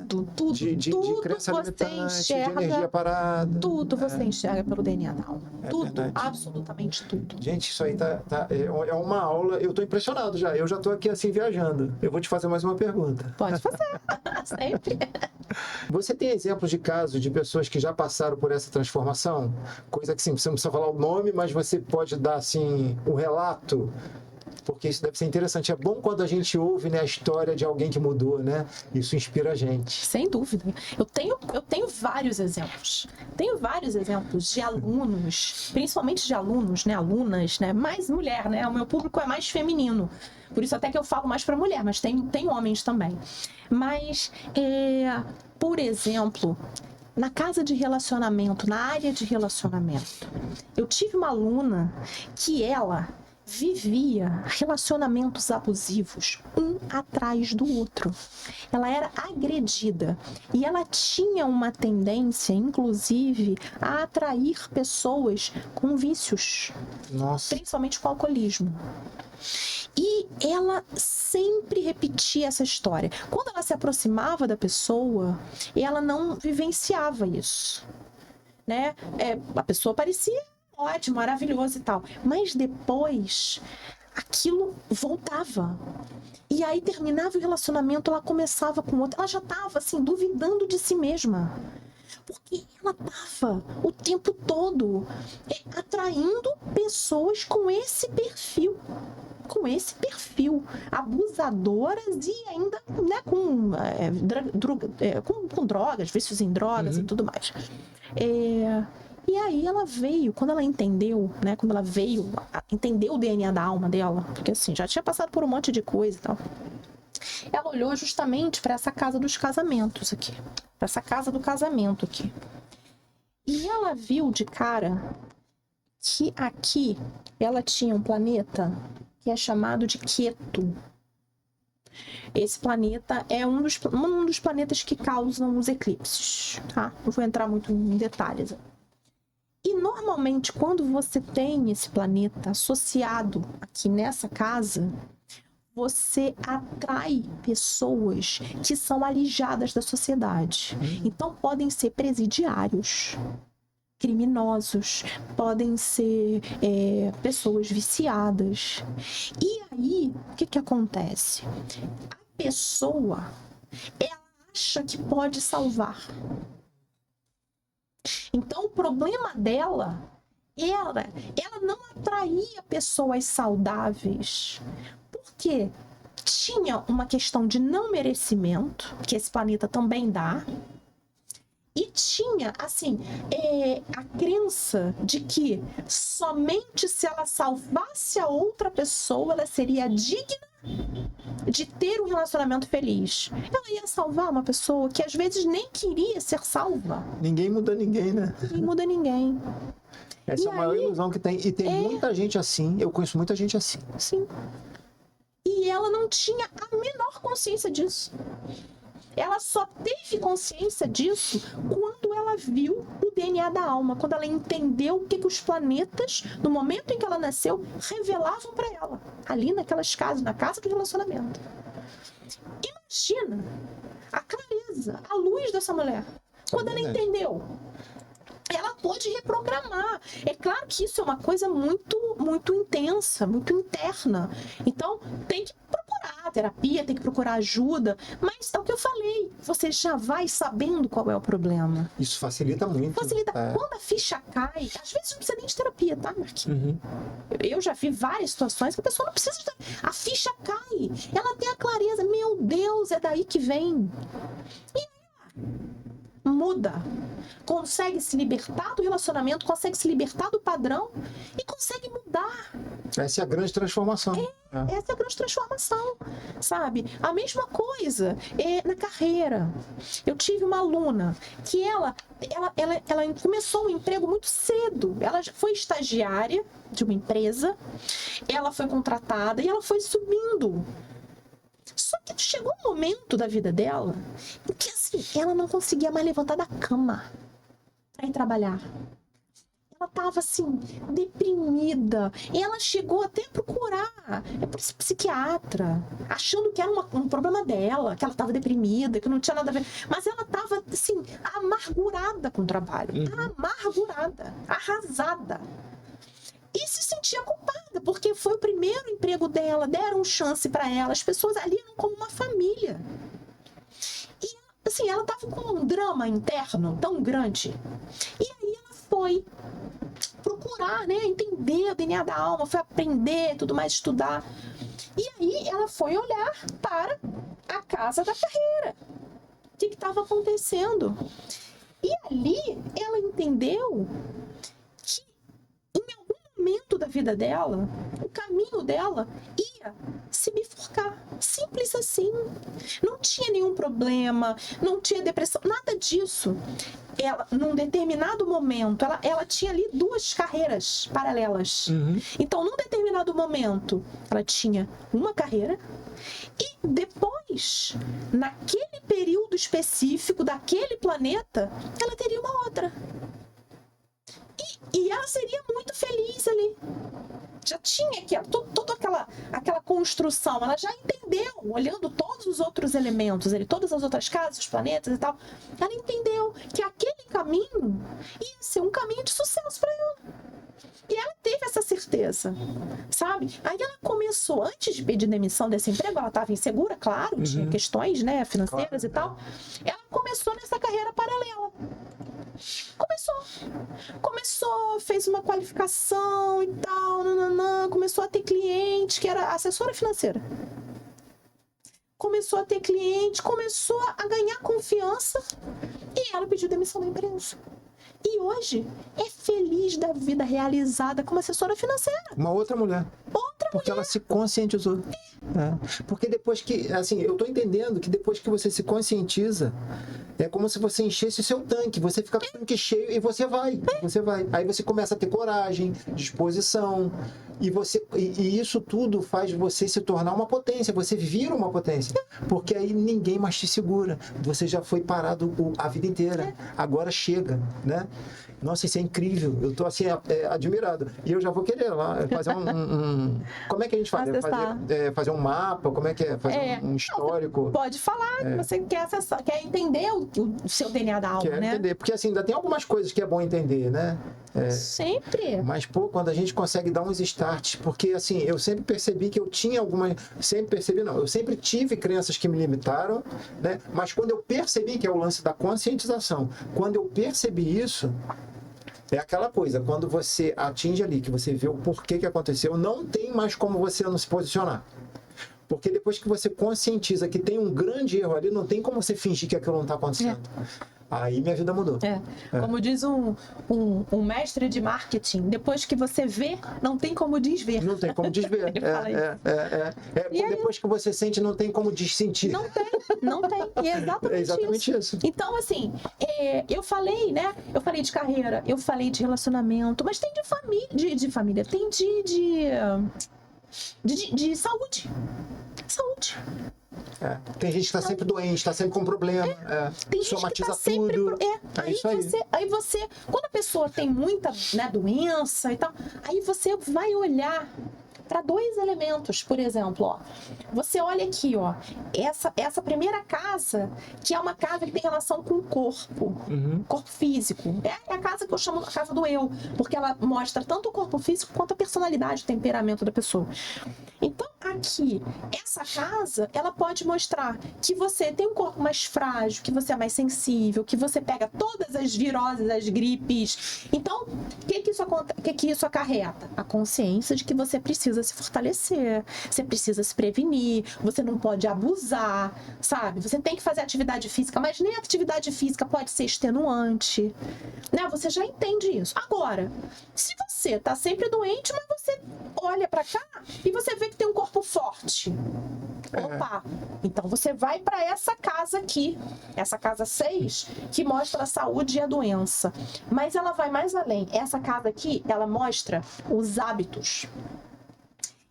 Tudo de crença limitante, de energia parada. Tudo você enxerga pelo DNA da alma. Tudo, verdade. absolutamente tudo. Gente, isso aí é uma aula. Eu tô impressionado já. Eu já tô aqui assim viajando. Eu vou te fazer mais uma pergunta. Pode fazer, sempre. Você tem exemplos de casos de pessoas que já passaram por essa transformação? Coisa que, sim, você não precisa falar o nome, mas você pode dar, assim, o relato. Porque isso deve ser interessante. É bom quando a gente ouve, né, a história de alguém que mudou, né? Isso inspira a gente. Sem dúvida. Eu tenho vários exemplos. Tenho vários exemplos de alunos, principalmente de alunos, né? Alunas, né? Mais mulher, né? O meu público é mais feminino. Por isso até que eu falo mais para mulher, mas tem homens também. Mas, por exemplo, na casa de relacionamento, na área de relacionamento, eu tive uma aluna que ela vivia relacionamentos abusivos um atrás do outro. Ela era agredida e ela tinha uma tendência, inclusive, a atrair pessoas com vícios. Nossa. Principalmente com alcoolismo. E ela sempre repetia essa história. Quando ela se aproximava da pessoa, ela não vivenciava isso, né? A pessoa parecia ótimo, maravilhoso e tal. Mas depois, aquilo voltava. E aí terminava o relacionamento, ela começava com outro. Ela já estava, assim, duvidando de si mesma. Porque ela estava o tempo todo atraindo pessoas com esse perfil. Abusadoras e ainda, né, com drogas, vícios em drogas e tudo mais. E aí ela veio, quando ela entendeu, né? Quando ela veio entender o DNA da alma dela, porque assim, já tinha passado por um monte de coisa e tal. Ela olhou justamente para essa casa dos casamentos aqui. Para essa casa do casamento aqui. E ela viu de cara que aqui ela tinha um planeta que é chamado de Ketu. Esse planeta é um dos planetas que causam os eclipses, tá? Não vou entrar muito em detalhes. E normalmente, quando você tem esse planeta associado aqui nessa casa, você atrai pessoas que são alijadas da sociedade. Então, podem ser presidiários, criminosos, podem ser pessoas viciadas. E aí, o que acontece? A pessoa, ela acha que pode salvar. Então, o problema dela era, ela não atraía pessoas saudáveis, porque tinha uma questão de não merecimento, que esse planeta também dá, e tinha, assim, a crença de que somente se ela salvasse a outra pessoa, ela seria digna de ter um relacionamento feliz. Ela ia salvar uma pessoa que às vezes nem queria ser salva. Ninguém muda ninguém, né? Ninguém muda ninguém. Essa é a maior ilusão que tem. E tem muita gente assim. Eu conheço muita gente assim. Sim. E ela não tinha a menor consciência disso. Ela só teve consciência disso quando ela viu o DNA da alma, quando ela entendeu o que os planetas, no momento em que ela nasceu, revelavam para ela, ali naquelas casas, na casa do relacionamento. Imagina a clareza, a luz dessa mulher, quando ela entendeu. Ela pôde reprogramar. É claro que isso é uma coisa muito, muito intensa, muito interna. Então, tem que procurar terapia, tem que procurar ajuda. Mas é o que eu falei, você já vai sabendo qual é o problema. Isso facilita muito. Facilita. Quando a ficha cai, às vezes não precisa nem de terapia, tá, Marquinhos? Eu já vi várias situações que a pessoa não precisa de terapia. A ficha cai. Ela tem a clareza. Meu Deus, é daí que vem. E muda, consegue se libertar do relacionamento, consegue se libertar do padrão e consegue mudar. Essa é a grande transformação. Essa é a grande transformação, sabe? A mesma coisa na carreira. Eu tive uma aluna que ela começou um emprego muito cedo. Ela foi estagiária de uma empresa, ela foi contratada e ela foi subindo. Só que chegou um momento da vida dela em que, assim, ela não conseguia mais levantar da cama para ir trabalhar. Ela estava, assim, deprimida. E ela chegou até a procurar esse psiquiatra, achando que era um problema dela, que ela estava deprimida, que não tinha nada a ver. Mas ela estava, assim, amargurada com o trabalho. Amargurada, arrasada. E se sentia culpada, porque foi o primeiro emprego dela, deram chance para ela, as pessoas ali eram como uma família. E, assim, ela estava com um drama interno tão grande. E aí ela foi procurar, né, entender o DNA da alma, foi aprender, tudo mais, estudar. E aí ela foi olhar para a casa da carreira. O que estava acontecendo? E ali ela entendeu que em algum momento da vida dela, o caminho dela ia se bifurcar. Simples assim. Não tinha nenhum problema, não tinha depressão, nada disso. Ela, num determinado momento, ela tinha ali duas carreiras paralelas. Então, num determinado momento, ela tinha uma carreira e depois, naquele período específico daquele planeta, ela teria uma outra. E ela seria muito feliz ali. Já tinha aqui, toda aquela construção. Ela já entendeu, olhando todos os outros elementos, todas as outras casas, os planetas e tal. Ela entendeu que aquele caminho ia ser um caminho de sucesso para ela. E ela teve essa certeza, sabe? Aí ela começou, antes de pedir demissão desse emprego, ela estava insegura, claro, tinha questões, né, financeiras e tal. Ela começou nessa carreira paralela. Começou, fez uma qualificação e tal, começou a ter cliente, que era assessora financeira. Começou a ter cliente, começou a ganhar confiança e ela pediu demissão da empresa. E hoje é feliz da vida, realizada como assessora financeira. Uma outra mulher. Porque ela se conscientizou. Porque depois que, assim, eu tô entendendo que depois que você se conscientiza, é como se você enchesse o seu tanque, você fica com o tanque cheio e você vai. Aí você começa a ter coragem, disposição, e isso tudo faz você se tornar uma potência, você vira uma potência, porque aí ninguém mais te segura, você já foi parado a vida inteira, agora chega, né? Nossa, isso é incrível, eu tô assim, admirado, e eu já vou querer lá fazer como é que a gente faz? Fazer um mapa, como é que é? Fazer um histórico? Pode falar que você quer acessar, quer entender o seu DNA da alma, né? Entender, porque assim, ainda tem algumas coisas que é bom entender, né? Sempre. Mas, quando a gente consegue dar uns starts, porque assim, eu sempre percebi que eu tinha eu sempre tive crenças que me limitaram, né? Mas quando eu percebi, que é o lance da conscientização, quando eu percebi isso, é aquela coisa, quando você atinge ali, que você vê o porquê que aconteceu, não tem mais como você não se posicionar. Porque depois que você conscientiza que tem um grande erro ali, não tem como você fingir que aquilo não está acontecendo. Aí minha vida mudou. Como diz um mestre de marketing, depois que você vê, não tem como desver. Não tem como desver. Depois que você sente, não tem como dessentir. Não tem. E é exatamente isso. Então, assim, eu falei, né? Eu falei de carreira, eu falei de relacionamento, mas tem de família, tem de saúde. Saúde. Tem gente que está sempre doente, está sempre com problema. Tem gente que tá sempre tudo. Aí você, quando a pessoa tem muita, né, doença e tal, aí você vai olhar para 2 elementos, por exemplo, ó. Você olha aqui, ó, essa primeira casa, que é uma casa que tem relação com o corpo, corpo físico. É a casa que eu chamo a casa do eu, porque ela mostra tanto o corpo físico quanto a personalidade, o temperamento da pessoa. Então, aqui, essa casa, ela pode mostrar que você tem um corpo mais frágil, que você é mais sensível, que você pega todas as viroses, as gripes. Então, o que isso acarreta? A consciência de que você precisa se fortalecer, você precisa se prevenir, você não pode abusar, sabe? Você tem que fazer atividade física, mas nem a atividade física pode ser extenuante, né? Você já entende isso. Agora, se você tá sempre doente, mas você olha pra cá e você vê que tem um corpo forte. Opa! Então você vai para essa casa aqui, essa casa 6, que mostra a saúde e a doença. Mas ela vai mais além. Essa casa aqui, ela mostra os hábitos.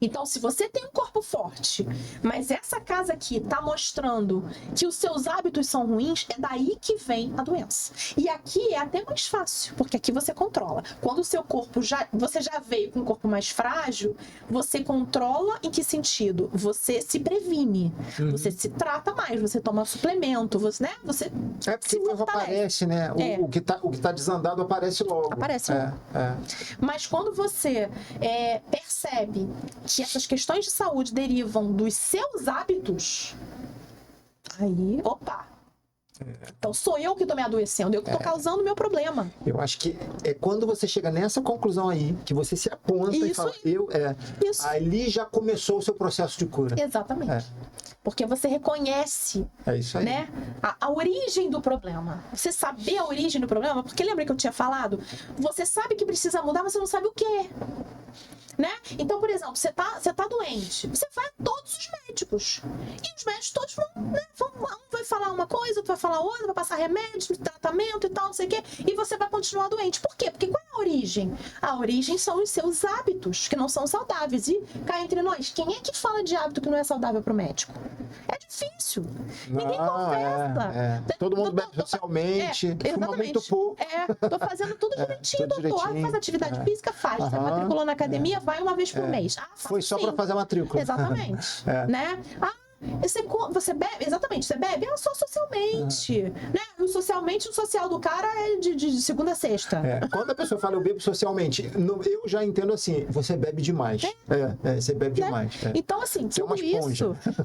Então, se você tem um corpo forte, mas essa casa aqui está mostrando que os seus hábitos são ruins, é daí que vem a doença. E aqui é até mais fácil, porque aqui você controla. Quando o seu corpo você já veio com um corpo mais frágil, você controla em que sentido? Você se previne, você se trata mais, você toma suplemento, você, né? Você porque o erro aparece, né? O que tá desandado aparece logo. Aparece logo. Mas quando você percebe que essas questões de saúde derivam dos seus hábitos, aí, opa! Então sou eu que estou me adoecendo, eu que estou causando o meu problema. Eu acho que é quando você chega nessa conclusão aí, que você se aponta e fala, Isso. Ali já começou o seu processo de cura. Exatamente. Porque você reconhece, isso aí, né, a origem do problema. Você saber a origem do problema, porque lembra que eu tinha falado? Você sabe que precisa mudar, mas você não sabe o quê. Né? Então, por exemplo, você tá doente, você vai a todos os médicos. E os médicos todos vão, um vai falar uma coisa, outro vai falar outra, vai passar remédio, tratamento e tal, não sei o quê, e você vai continuar doente. Por quê? Porque qual é a origem? A origem são os seus hábitos, que não são saudáveis. E cá entre nós, quem é que fala de hábito que não é saudável pro médico? É difícil. Ninguém confessa. Todo mundo bebe socialmente, fuma muito pouco. Tô fazendo tudo direitinho, doutor. Faz atividade física, faz. Você matriculou na academia, vai uma vez por mês. Foi só para fazer a matrícula. Exatamente. Né? Você bebe? Exatamente, você bebe? Só socialmente. Né? Socialmente, o social do cara é de segunda a sexta. Quando a pessoa fala eu bebo socialmente, eu já entendo assim, você bebe demais. Você bebe demais. Então, assim,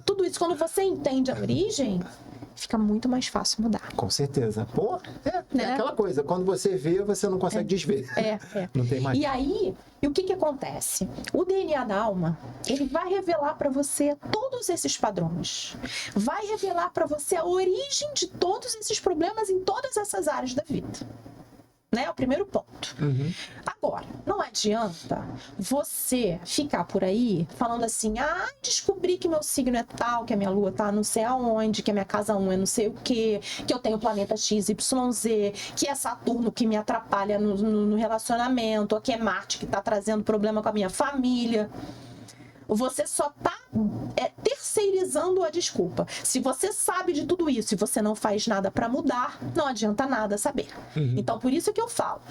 tudo isso, quando você entende a origem, fica muito mais fácil mudar. Com certeza. É aquela coisa, quando você vê, você não consegue desver. Não tem mais. E aí, o que acontece? O DNA da alma, ele vai revelar para você todos esses padrões. Vai revelar para você a origem de todos esses problemas em todas essas áreas da vida. né? É o primeiro ponto. Agora, não adianta você ficar por aí falando assim, descobri que meu signo é tal, que a minha lua tá não sei aonde, que a minha casa 1 é não sei o quê, que eu tenho planeta XYZ, que é Saturno que me atrapalha no relacionamento, ou que é Marte que tá trazendo problema com a minha família. Você só tá terceirizando a desculpa. Se você sabe de tudo isso e você não faz nada para mudar, não adianta nada saber. Então, por isso que eu falo.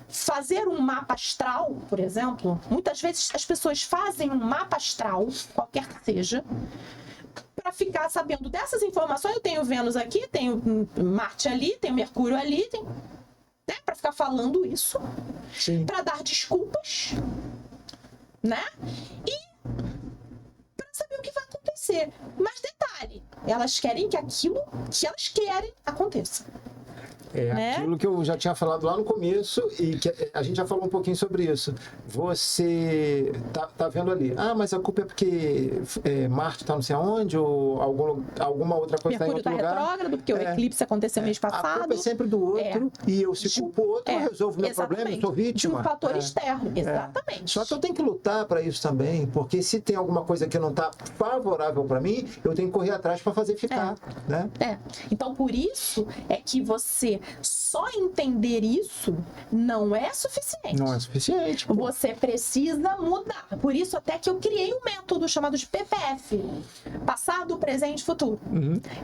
Fazer um mapa astral, por exemplo, muitas vezes as pessoas fazem um mapa astral, qualquer que seja, para ficar sabendo dessas informações. Eu tenho Vênus aqui, tenho Marte ali, tenho Mercúrio ali, né, para ficar falando isso, para dar desculpas, né? E para saber o que vai acontecer. Mas detalhe, elas querem que aquilo que elas querem aconteça. É aquilo que eu já tinha falado lá no começo e que a gente já falou um pouquinho sobre isso. Você tá vendo ali, mas a culpa é porque Marte tá não sei aonde, ou alguma outra coisa está em outro lugar. Mercúrio tá retrógrado, porque o eclipse aconteceu mês passado. A culpa é sempre do outro, e eu se culpo o outro, eu resolvo meu problema, eu sou vítima. De um fator externo, exatamente. Só que eu tenho que lutar para isso também, porque se tem alguma coisa que não tá favorável para mim, eu tenho que correr atrás para fazer ficar, né? Então, por isso é que você só entender isso não é suficiente. Não é suficiente. Pô. Você precisa mudar. Por isso até que eu criei um método chamado de PPF, passado, presente e futuro,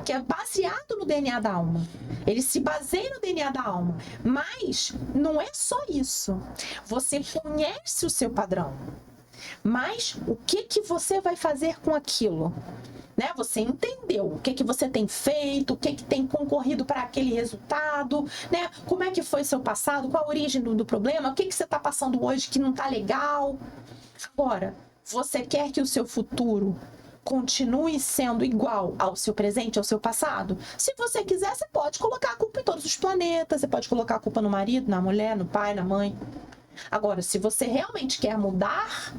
que é baseado no DNA da alma. Ele se baseia no DNA da alma. Mas não é só isso. Você conhece o seu padrão. Mas o que você vai fazer com aquilo? Né? Você entendeu o que você tem feito, o que tem concorrido para aquele resultado, né? Como é que foi seu passado, qual a origem do problema, o que você está passando hoje que não está legal. Agora, você quer que o seu futuro continue sendo igual ao seu presente, ao seu passado? Se você quiser, você pode colocar a culpa em todos os planetas, você pode colocar a culpa no marido, na mulher, no pai, na mãe. Agora, se você realmente quer mudar,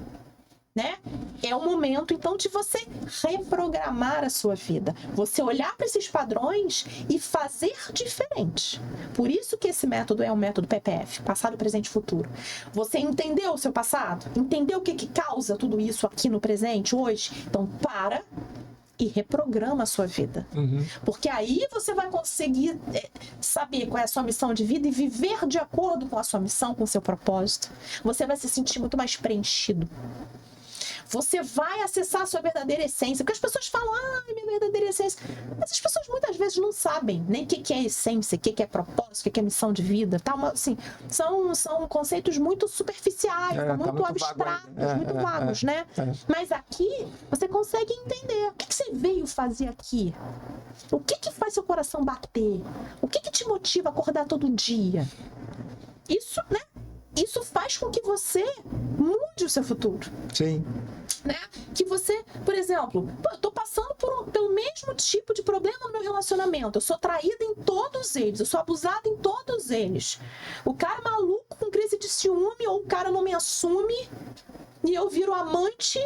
né? É o momento, então, de você reprogramar a sua vida. Você olhar para esses padrões e fazer diferente. Por isso que esse método é o método PPF, passado, presente e futuro. Você entendeu o seu passado? Entendeu o que causa tudo isso aqui no presente, hoje? Então, para e reprograma a sua vida. Porque aí você vai conseguir saber qual é a sua missão de vida e viver de acordo com a sua missão, com o seu propósito. Você vai se sentir muito mais preenchido. Você vai acessar a sua verdadeira essência. Porque as pessoas falam, minha verdadeira essência. Mas as pessoas muitas vezes não sabem nem o que é essência, o que é propósito, o que é missão de vida. Tá? Assim, são conceitos muito superficiais, muito abstratos, muito vagos, né? Mas aqui você consegue entender. O que você veio fazer aqui? O que faz seu coração bater? O que te motiva a acordar todo dia? Isso, né? Isso faz com que você mude o seu futuro. Sim. Né? Que você, por exemplo, eu tô passando pelo mesmo tipo de problema no meu relacionamento. Eu sou traída em todos eles, eu sou abusada em todos eles. O cara maluco com crise de ciúme, ou o cara não me assume e eu viro amante.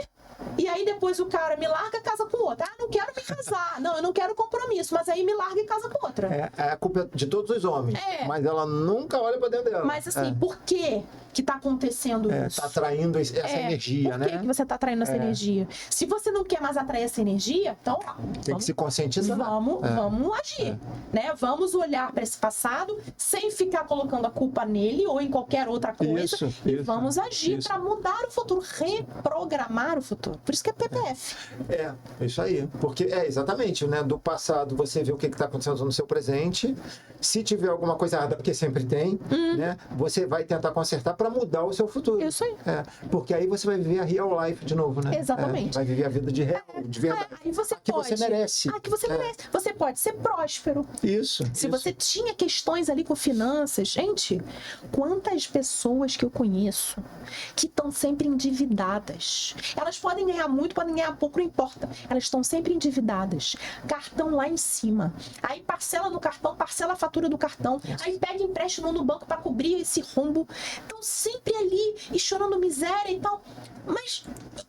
E aí depois o cara me larga e casa com outra. Não quero me casar. Não, eu não quero compromisso. Mas aí me larga e casa com outra. A culpa é de todos os homens. Mas ela nunca olha pra dentro dela. Mas assim, por que tá acontecendo isso? Tá atraindo essa energia, né? Por que você tá atraindo essa energia? Se você não quer mais atrair essa energia, então tem que se conscientizar. Vamos agir, né? Vamos olhar para esse passado sem ficar colocando a culpa nele ou em qualquer outra coisa. Isso. Vamos agir para mudar o futuro, reprogramar o futuro. Por isso que é PPF. É isso aí. Porque exatamente, né? Do passado você vê o que está acontecendo no seu presente. Se tiver alguma coisa errada, porque sempre tem, né? Você vai tentar consertar para mudar o seu futuro. Isso aí. Porque aí você vai viver a real life de novo, né? Exatamente. Vai viver a vida de verdade. Aí você que você merece. Que você merece. Você pode ser próspero. Isso. Se você tinha questões ali com finanças, gente, quantas pessoas que eu conheço que estão sempre endividadas. Elas podem ganhar muito, podem ganhar pouco, não importa. Elas estão sempre endividadas. Cartão lá em cima. Aí parcela no cartão, parcela a fatura do cartão. Aí pega empréstimo no banco para cobrir esse rombo. Estão sempre ali e chorando miséria e tal. Mas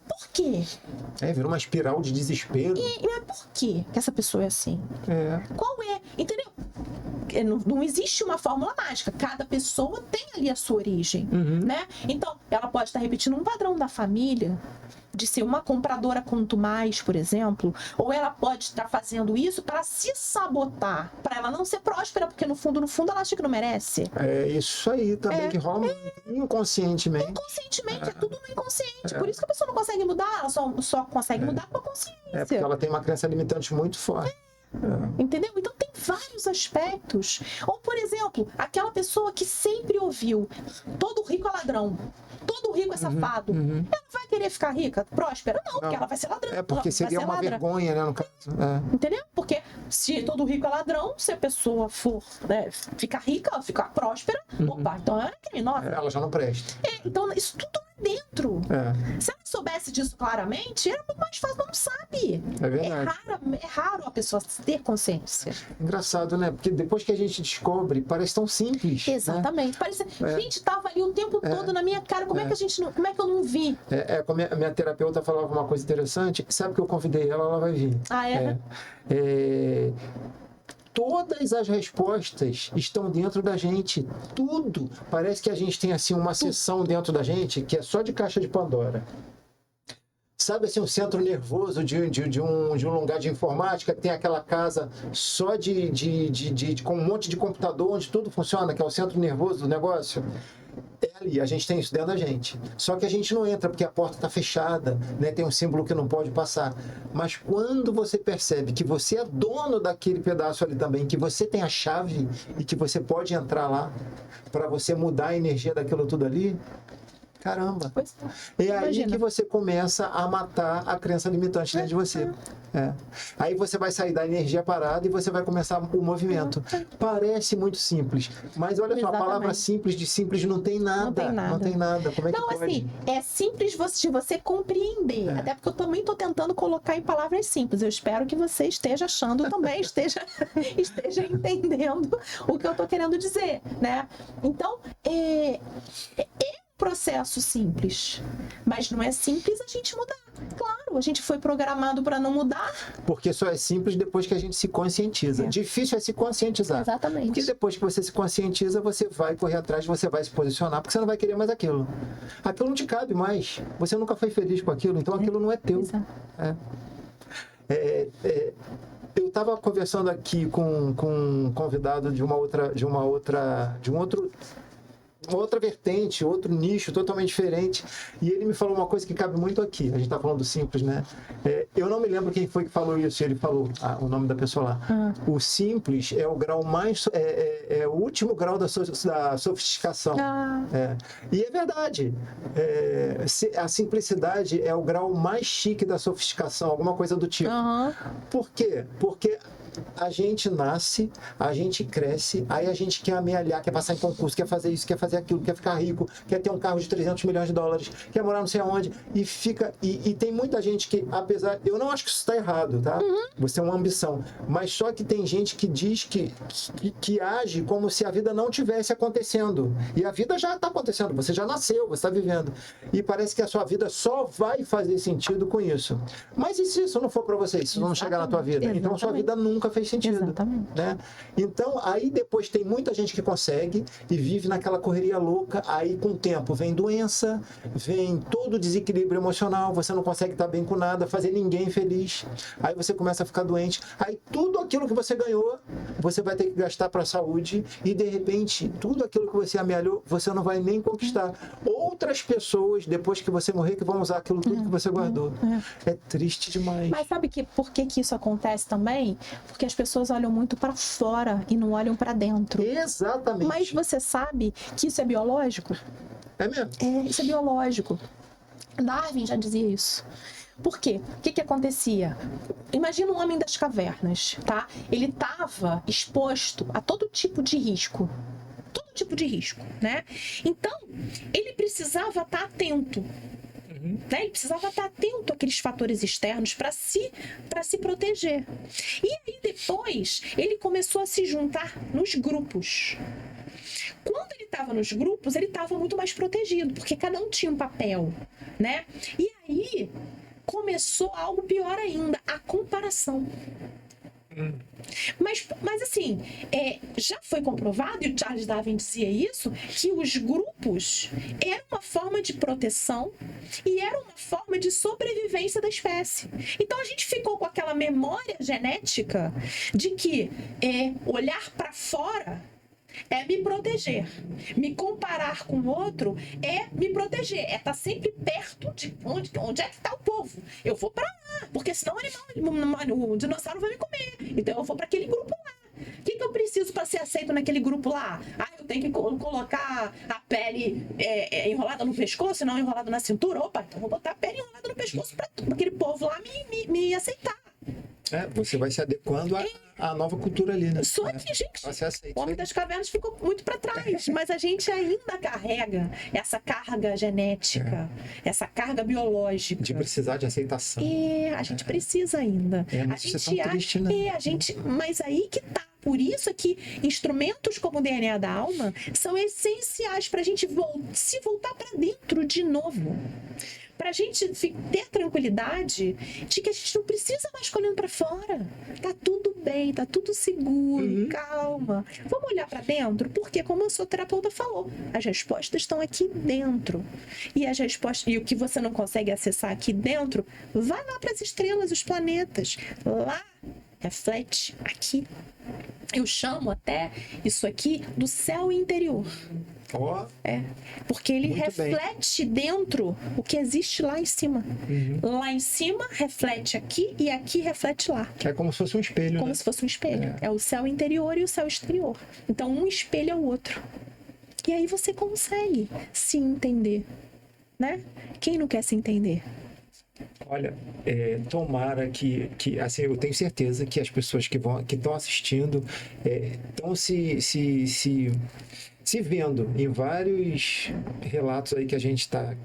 por quê? Vira uma espiral de desespero. Mas por quê que essa pessoa é assim? Qual é? Entendeu? não existe uma fórmula mágica. Cada pessoa tem ali a sua origem, né? Então, ela pode estar repetindo um padrão da família, de ser uma compradora quanto mais, por exemplo, ou ela pode estar fazendo isso para se sabotar, para ela não ser próspera, porque no fundo ela acha que não merece. É isso aí também que rola inconscientemente. Inconscientemente, é tudo no inconsciente. Por isso que a pessoa não consegue mudar, ela só consegue mudar com a consciência. É porque ela tem uma crença limitante muito forte. Entendeu? Então tem vários aspectos. Ou, por exemplo, aquela pessoa que sempre ouviu: todo rico é ladrão, todo rico é safado. Ela vai querer ficar rica, próspera? Não, porque ela vai ser ladrão. É porque seria uma vergonha, né, no caso. Entendeu? Porque se todo rico é ladrão, se a pessoa for, né, ficar rica, ficar próspera, opa, então ela é criminosa. Ela já não presta. Então isso tudo é dentro. Se ela soubesse disso claramente, era muito mais fácil, mas não sabe. É verdade. É raro a pessoa ter consciência. Engraçado, né? Porque depois que a gente descobre, parece tão simples. Exatamente. Né? Parece, gente, tava ali o tempo todo na minha cara. Como é que eu não vi? Como a minha terapeuta falava uma coisa interessante, sabe que eu convidei ela vai vir. Ah, é? Todas as respostas estão dentro da gente. Tudo. Parece que a gente tem assim uma seção dentro da gente que é só de caixa de Pandora. Sabe assim, um centro nervoso de um lugar de informática que tem aquela casa só com um monte de computador onde tudo funciona, que é o centro nervoso do negócio? É ali, a gente tem isso dentro da gente. Só que a gente não entra porque a porta está fechada, né? Tem um símbolo que não pode passar. Mas quando você percebe que você é dono daquele pedaço ali também, que você tem a chave e que você pode entrar lá para você mudar a energia daquilo tudo ali, caramba. É aí que você começa a matar a crença limitante dentro de você. Aí você vai sair da energia parada e você vai começar o movimento. Parece muito simples, mas olha só, a palavra simples de simples não tem nada. Não tem nada. Como é que pode? Assim, é simples de você compreender. Até porque eu também estou tentando colocar em palavras simples. Eu espero que você esteja achando também, esteja entendendo o que eu estou querendo dizer, né? Então, processo simples, mas não é simples a gente mudar. Claro, a gente foi programado para não mudar. Porque só é simples depois que a gente se conscientiza. Difícil é se conscientizar. Exatamente. Porque depois que você se conscientiza, você vai correr atrás, você vai se posicionar, porque você não vai querer mais aquilo. Aquilo não te cabe mais. Você nunca foi feliz com aquilo, então aquilo não é teu. Exato. Eu estava conversando aqui com um convidado de uma outra vertente, outro nicho totalmente diferente, e ele me falou uma coisa que cabe muito aqui. A gente está falando do simples, né? Eu não me lembro quem foi que falou isso. Ele falou o nome da pessoa lá. O simples é o grau mais o último grau da sofisticação. E é verdade. A simplicidade é o grau mais chique da sofisticação, alguma coisa do tipo. Por quê? Porque a gente nasce, a gente cresce, aí a gente quer amealhar, quer passar em concurso, quer fazer isso, quer fazer aquilo, quer ficar rico, quer ter um carro de 300 milhões de dólares, quer morar não sei aonde, e fica... E tem muita gente que, apesar... Eu não acho que isso está errado, tá? Você é uma ambição. Mas só que tem gente que diz que age como se a vida não tivesse acontecendo. E a vida já está acontecendo, você já nasceu, você está vivendo. E parece que a sua vida só vai fazer sentido com isso. Mas e se isso não for para você? Se isso não chegar na tua vida? Então a sua vida nunca fez sentido. Exatamente. Né? Então, aí depois tem muita gente que consegue e vive naquela correria louca, aí com o tempo vem doença, vem todo o desequilíbrio emocional, você não consegue estar bem com nada, fazer ninguém feliz, aí você começa a ficar doente, aí tudo aquilo que você ganhou, você vai ter que gastar para a saúde e de repente, tudo aquilo que você amealhou, você não vai nem conquistar. Outras pessoas, depois que você morrer, que vão usar aquilo tudo que você guardou. É triste demais. Mas sabe por que isso acontece também? Porque as pessoas olham muito para fora e não olham para dentro. Exatamente. Mas você sabe que isso é biológico? É mesmo? Isso é biológico. Darwin já dizia isso. Por quê? O que acontecia? Imagina um homem das cavernas, tá? Ele estava exposto a todo tipo de risco. Todo tipo de risco, né? Então, ele precisava estar atento. Né? Ele precisava estar atento àqueles fatores externos para se proteger. E aí depois ele começou a se juntar nos grupos. Quando ele estava nos grupos, ele estava muito mais protegido, porque cada um tinha um papel, né? E aí começou algo pior ainda, a comparação. Mas assim, já foi comprovado, e o Charles Darwin dizia isso, que os grupos eram uma forma de proteção e era uma forma de sobrevivência da espécie. Então a gente ficou com aquela memória genética de que olhar para fora é me proteger. Me comparar com o outro é me proteger. É estar sempre perto de onde é que está o povo. Eu vou para lá, porque senão o dinossauro vai me comer. Então eu vou para aquele grupo lá. O que eu preciso para ser aceito naquele grupo lá? Eu tenho que colocar a pele enrolada no pescoço e não enrolada na cintura? Opa, então eu vou botar a pele enrolada no pescoço para aquele povo lá me aceitar. Você vai se adequando à nova cultura ali, né? Só que, gente, o Homem das Cavernas ficou muito para trás, mas a gente ainda carrega essa carga genética, essa carga biológica. De precisar de aceitação. A gente precisa ainda. A gente é tão triste, né? Mas aí que tá. Por isso é que instrumentos como o DNA da alma são essenciais para a gente se voltar para dentro de novo. Para a gente ter tranquilidade de que a gente não precisa mais ficar olhando para fora. Tá tudo bem, tá tudo seguro, calma. Vamos olhar para dentro, porque como a sua terapeuta falou, as respostas estão aqui dentro. E as respostas, e o que você não consegue acessar aqui dentro, vai lá para as estrelas, os planetas. Lá reflete aqui. Eu chamo até isso aqui do céu interior. Porque ele reflete dentro o que existe lá em cima. Lá em cima reflete aqui e aqui reflete lá. É como se fosse um espelho. Como se fosse um espelho. É o céu interior e o céu exterior. Então um espelha o outro. E aí você consegue se entender, né? Quem não quer se entender? Olha, tomara que assim, eu tenho certeza que as pessoas que estão assistindo estão se vendo em vários relatos aí que a gente está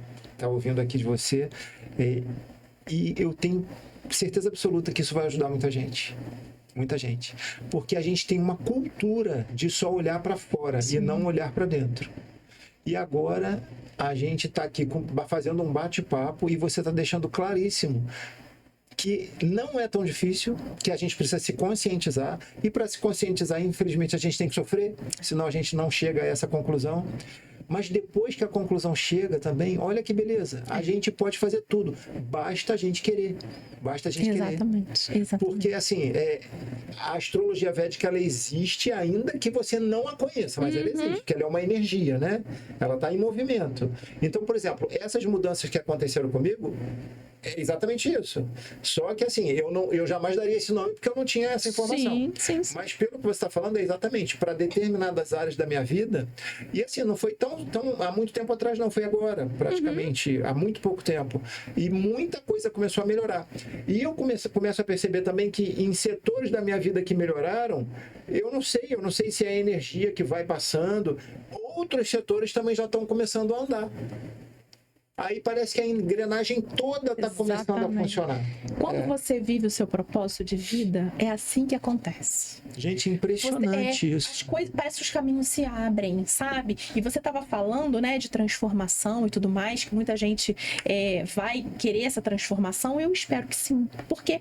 ouvindo aqui de você, e eu tenho certeza absoluta que isso vai ajudar muita gente, porque a gente tem uma cultura de só olhar para fora. Sim. E não olhar para dentro. E agora a gente está aqui fazendo um bate-papo e você está deixando claríssimo que não é tão difícil, que a gente precisa se conscientizar, e para se conscientizar, infelizmente, a gente tem que sofrer, senão a gente não chega a essa conclusão. Mas depois que a conclusão chega também, olha que beleza, a gente pode fazer tudo, basta a gente querer. Exatamente. Porque, assim, a astrologia védica, ela existe ainda que você não a conheça, mas ela existe, porque ela é uma energia, né? Ela está em movimento. Então, por exemplo, essas mudanças que aconteceram comigo, é exatamente isso. Só que, assim, eu jamais daria esse nome porque eu não tinha essa informação. Sim. Mas pelo que você está falando, é exatamente para determinadas áreas da minha vida. E, assim, não foi tão há muito tempo atrás, não. Foi agora, praticamente, há muito pouco tempo. E muita coisa começou a melhorar. E eu começo a perceber também que em setores da minha vida que melhoraram, eu não sei se é a energia que vai passando, outros setores também já estão começando a andar. Aí parece que a engrenagem toda está começando a funcionar. Quando você vive o seu propósito de vida, é assim que acontece. Gente, impressionante isso. As coisas, parece que os caminhos se abrem, sabe? E você estava falando, né, de transformação e tudo mais, que muita gente vai querer essa transformação. Eu espero que sim, porque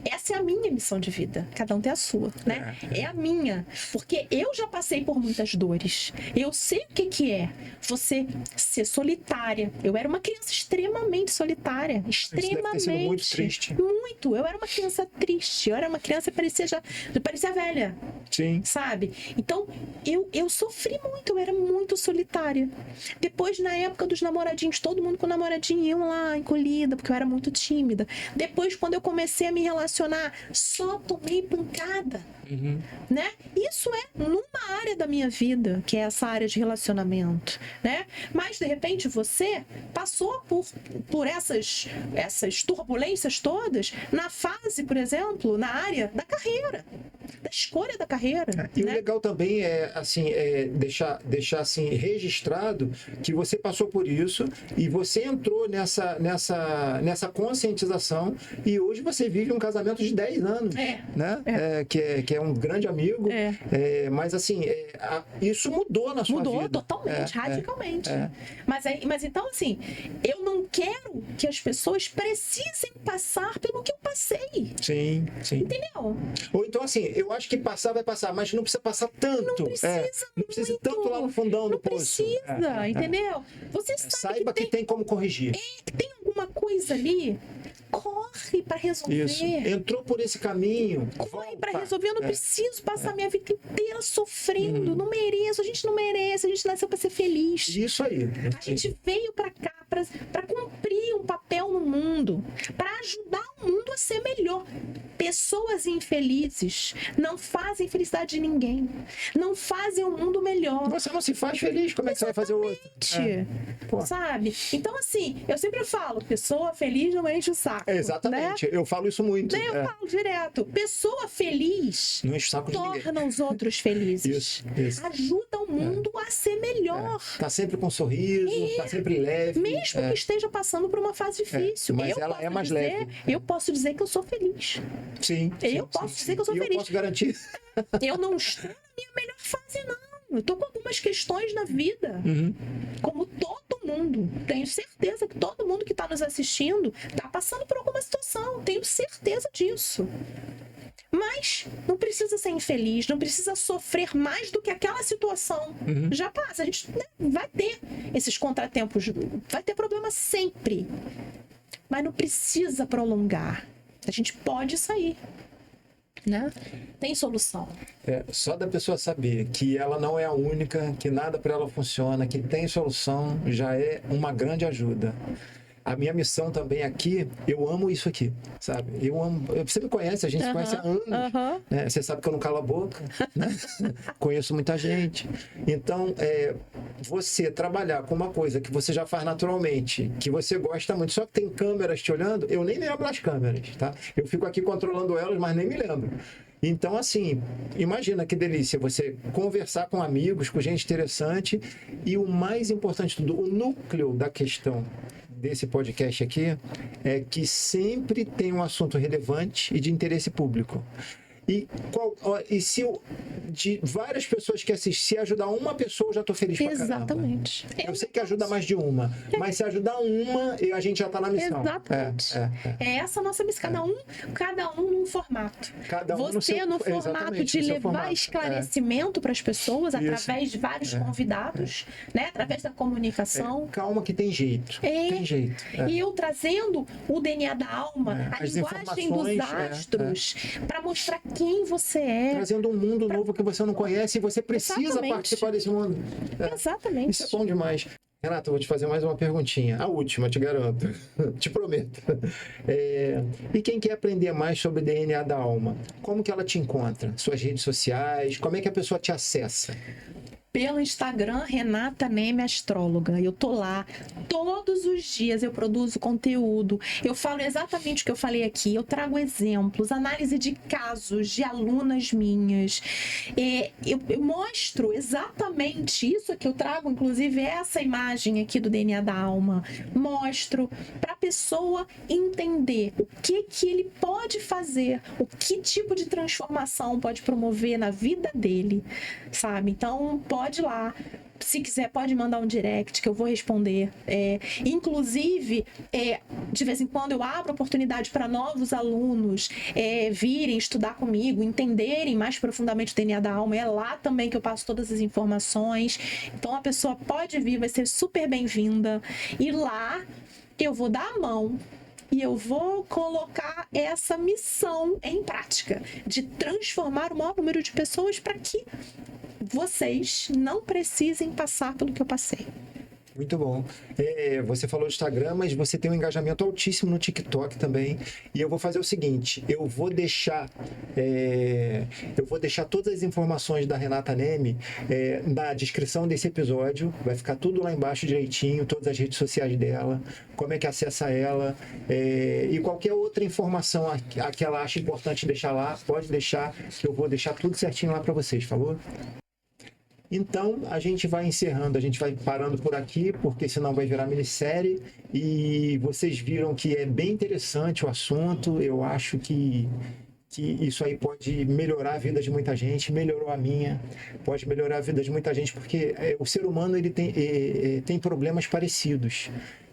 essa é a minha missão de vida. Cada um tem a sua, né? É a minha, porque eu já passei por muitas dores. Eu sei o que é você ser solitária. Eu era uma criança extremamente solitária. Extremamente. Deve ter sido muito triste. Muito. Eu era uma criança triste. Eu era uma criança que parecia velha. Sim. Sabe? Então, eu sofri muito. Eu era muito solitária. Depois, na época dos namoradinhos, todo mundo com namoradinho, eu lá, encolhida, porque eu era muito tímida. Depois, quando eu comecei a me relacionar, só tomei pancada. Né? Isso é numa área da minha vida, que é essa área de relacionamento, né? Mas de repente você passou por essas turbulências todas na fase, por exemplo, na área da carreira, da escolha da carreira. E né? o legal também deixar assim registrado que você passou por isso e você entrou nessa conscientização e hoje você vive um casamento de 10 anos, né? Que é um grande amigo, mas assim, isso mudou na sua vida. Mudou totalmente, radicalmente. Mas então, assim, eu não quero que as pessoas precisem passar pelo que eu passei. Sim, sim. Entendeu? Ou então, assim, eu acho que passar vai passar, mas não precisa passar tanto. Não precisa não precisa ir muito. tanto lá no fundão do Não poço. precisa, entendeu? Você sabe Saiba que tem como corrigir. que tem alguma coisa ali, corre para resolver. Isso. Entrou por esse caminho. Corre para resolver. Eu não preciso passar minha vida inteira sofrendo. Não mereço. A gente não merece. A gente nasceu para ser feliz. Isso aí. A gente veio para cá para cumprir um papel no mundo, para ajudar o mundo a ser melhor. Pessoas infelizes não fazem felicidade de ninguém. Não fazem o mundo melhor. Você não se faz feliz, como é que você vai fazer o outro? Sabe? Então, assim, eu sempre falo, pessoa feliz não enche o saco. Exatamente. Né? Eu falo isso muito. Eu falo direto. Pessoa feliz não enche o saco de ninguém. Torna os outros felizes. Isso. Ajuda o mundo a ser melhor. Tá sempre com um sorriso, tá sempre leve. Mesmo que esteja passando por uma fase difícil. Mas ela é mais leve. Eu posso dizer que eu sou feliz. Sim. Eu posso dizer que eu sou feliz. Eu posso garantir. Eu não estou na minha melhor fase, não. Eu estou com algumas questões na vida. Como todo mundo. Tenho certeza que todo mundo que está nos assistindo está passando por alguma situação. Tenho certeza disso. Mas não precisa ser infeliz, não precisa sofrer mais do que aquela situação. Já passa. A gente vai ter esses contratempos, vai ter problema sempre. Mas não precisa prolongar. A gente pode sair. Né? Tem solução. Só da pessoa saber que ela não é a única, que nada para ela funciona, que tem solução, já é uma grande ajuda. A minha missão também aqui, eu amo isso aqui, sabe? Eu amo. Você me conhece, a gente se conhece há anos. Né? Você sabe que eu não calo a boca, né? Conheço muita gente. Então, você trabalhar com uma coisa que você já faz naturalmente, que você gosta muito, só que tem câmeras te olhando, eu nem lembro as câmeras, tá? Eu fico aqui controlando elas, mas nem me lembro. Então, assim, imagina que delícia você conversar com amigos, com gente interessante e o mais importante de tudo, o núcleo da questão desse podcast aqui é que sempre tem um assunto relevante e de interesse público. E se de várias pessoas que assistem, se ajudar uma pessoa, eu já estou feliz pra caramba. Exatamente. Eu sei que ajuda mais de uma, mas se ajudar uma, a gente já está na missão. Exatamente. É essa a nossa missão. Cada um num formato. Cada um você no formato de levar esclarecimento para as pessoas através de vários convidados, né? Através da comunicação. Calma que tem jeito. Tem jeito. E eu trazendo o DNA da alma, a linguagem dos astros, para mostrar quem você é. Trazendo um mundo novo que você não conhece e você precisa participar desse mundo. Exatamente. Isso é bom demais. Renato, eu vou te fazer mais uma perguntinha. A última, te garanto. Te prometo. E quem quer aprender mais sobre o DNA da alma? Como que ela te encontra? Suas redes sociais? Como é que a pessoa te acessa? Pelo Instagram, Renata Neme Astróloga. Eu tô lá todos os dias, eu produzo conteúdo, eu falo exatamente o que eu falei aqui, eu trago exemplos, análise de casos de alunas minhas, eu mostro exatamente isso que eu trago, inclusive essa imagem aqui do DNA da alma, mostro para a pessoa entender o que ele pode fazer, o que tipo de transformação pode promover na vida dele, sabe? Então, pode ir lá. Se quiser, pode mandar um direct que eu vou responder. Inclusive, de vez em quando eu abro oportunidade para novos alunos virem estudar comigo, entenderem mais profundamente o DNA da alma. É lá também que eu passo todas as informações. Então, a pessoa pode vir, vai ser super bem-vinda. E lá eu vou dar a mão e eu vou colocar essa missão em prática de transformar o maior número de pessoas para que vocês não precisem passar pelo que eu passei. Muito bom. Você falou do Instagram, mas você tem um engajamento altíssimo no TikTok também. E eu vou fazer o seguinte, eu vou deixar todas as informações da Renata Neme na descrição desse episódio. Vai ficar tudo lá embaixo direitinho, todas as redes sociais dela, como é que acessa ela, e qualquer outra informação que ela acha importante deixar lá, pode deixar, que eu vou deixar tudo certinho lá para vocês, falou? Então, a gente vai encerrando, a gente vai parando por aqui, porque senão vai virar minissérie. E vocês viram que é bem interessante o assunto. Eu acho que isso aí pode melhorar a vida de muita gente, melhorou a minha, pode melhorar a vida de muita gente, porque o ser humano ele tem problemas parecidos.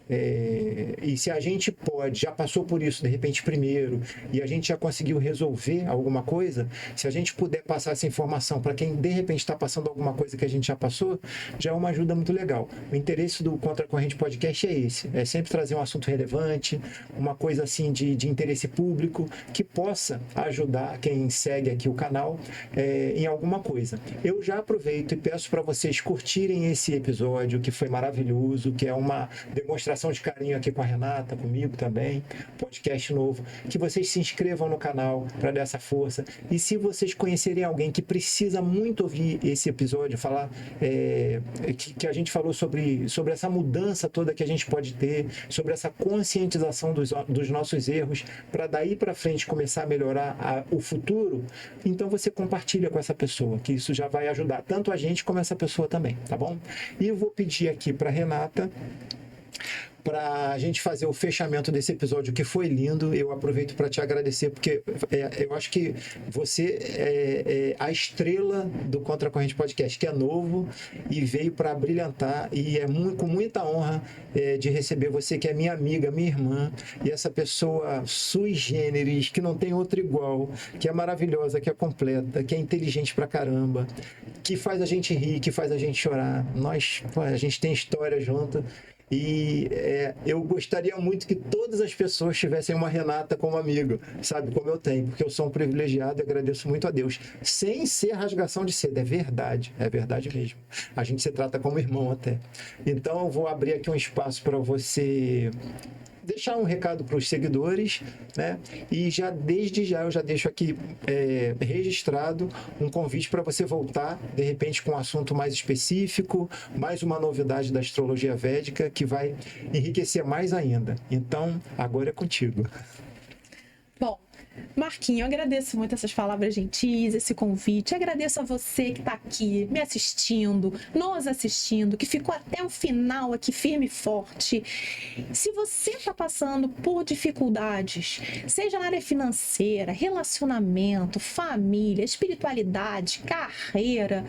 E se a gente já passou por isso de repente primeiro, e a gente já conseguiu resolver alguma coisa, se a gente puder passar essa informação para quem de repente está passando alguma coisa que a gente já passou, já é uma ajuda muito legal. O interesse do Contra a Corrente Podcast é esse, é sempre trazer um assunto relevante, uma coisa assim de interesse público, que possa ajudar quem segue aqui o canal em alguma coisa. Eu já aproveito e peço para vocês curtirem esse episódio, que foi maravilhoso, que é uma demonstração de carinho aqui com a Renata, comigo também, podcast novo, que vocês se inscrevam no canal para dar essa força. E se vocês conhecerem alguém que precisa muito ouvir esse episódio, falar que a gente falou sobre essa mudança toda que a gente pode ter, sobre essa conscientização dos nossos erros, para daí para frente começar a melhorar o futuro, então você compartilha com essa pessoa, que isso já vai ajudar tanto a gente como essa pessoa também, tá bom? E eu vou pedir aqui para Renata para a gente fazer o fechamento desse episódio, que foi lindo. Eu aproveito para te agradecer, porque eu acho que você é a estrela do Contra a Corrente Podcast, que é novo e veio para brilhantar, e com muita honra de receber você, que é minha amiga, minha irmã, e essa pessoa sui generis, que não tem outra igual, que é maravilhosa, que é completa, que é inteligente pra caramba, que faz a gente rir, que faz a gente chorar. A gente tem história junto. E eu gostaria muito que todas as pessoas tivessem uma Renata como amigo, sabe? Como eu tenho, porque eu sou um privilegiado e agradeço muito a Deus. Sem ser rasgação de seda, é verdade mesmo. A gente se trata como irmão até. Então eu vou abrir aqui um espaço para você deixar um recado para os seguidores, né? E desde já eu já deixo aqui registrado um convite para você voltar, de repente, com um assunto mais específico, mais uma novidade da astrologia védica que vai enriquecer mais ainda. Então, agora é contigo. Bom, Marquinho, eu agradeço muito essas palavras gentis, esse convite. Agradeço a você que está aqui me assistindo, nos assistindo, que ficou até o final aqui firme e forte. Se você está passando por dificuldades, seja na área financeira, relacionamento, família, espiritualidade, carreira,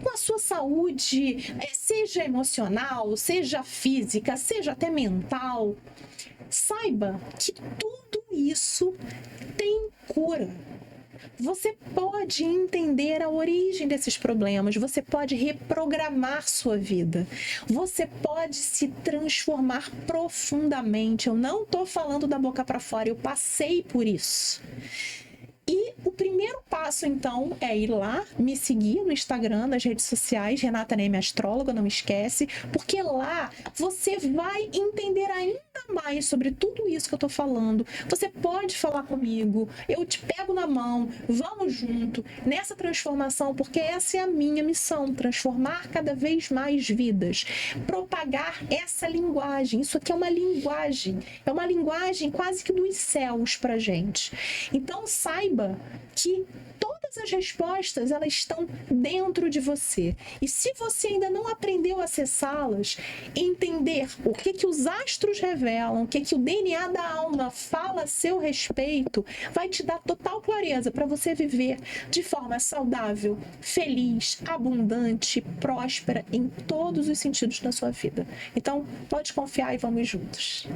com a sua saúde, seja emocional, seja física, seja até mental, saiba que tudo isso tem cura. Você pode entender a origem desses problemas, você pode reprogramar sua vida, você pode se transformar profundamente. Eu não estou falando da boca para fora, eu passei por isso. E o primeiro passo, então, é ir lá, me seguir no Instagram, nas redes sociais, Renata Neme Astróloga, não esquece, porque lá você vai entender ainda mais sobre tudo isso que eu tô falando. Você pode falar comigo, eu te pego na mão, vamos junto nessa transformação, porque essa é a minha missão, transformar cada vez mais vidas, propagar essa linguagem. Isso aqui é uma linguagem quase que dos céus pra gente. Então saiba que todas as respostas, elas estão dentro de você. E se você ainda não aprendeu a acessá-las, entender o que os astros revelam, o que o DNA da alma fala a seu respeito, vai te dar total clareza para você viver de forma saudável, feliz, abundante, próspera em todos os sentidos da sua vida. Então, pode confiar e vamos juntos.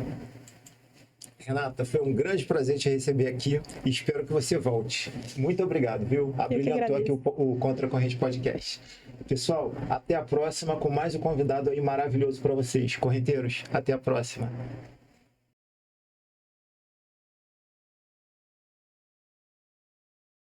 Renata, foi um grande prazer te receber aqui e espero que você volte. Muito obrigado, viu? Abrilhantou aqui o Contra a Corrente Podcast. Pessoal, até a próxima com mais um convidado aí maravilhoso para vocês. Correnteiros, até a próxima.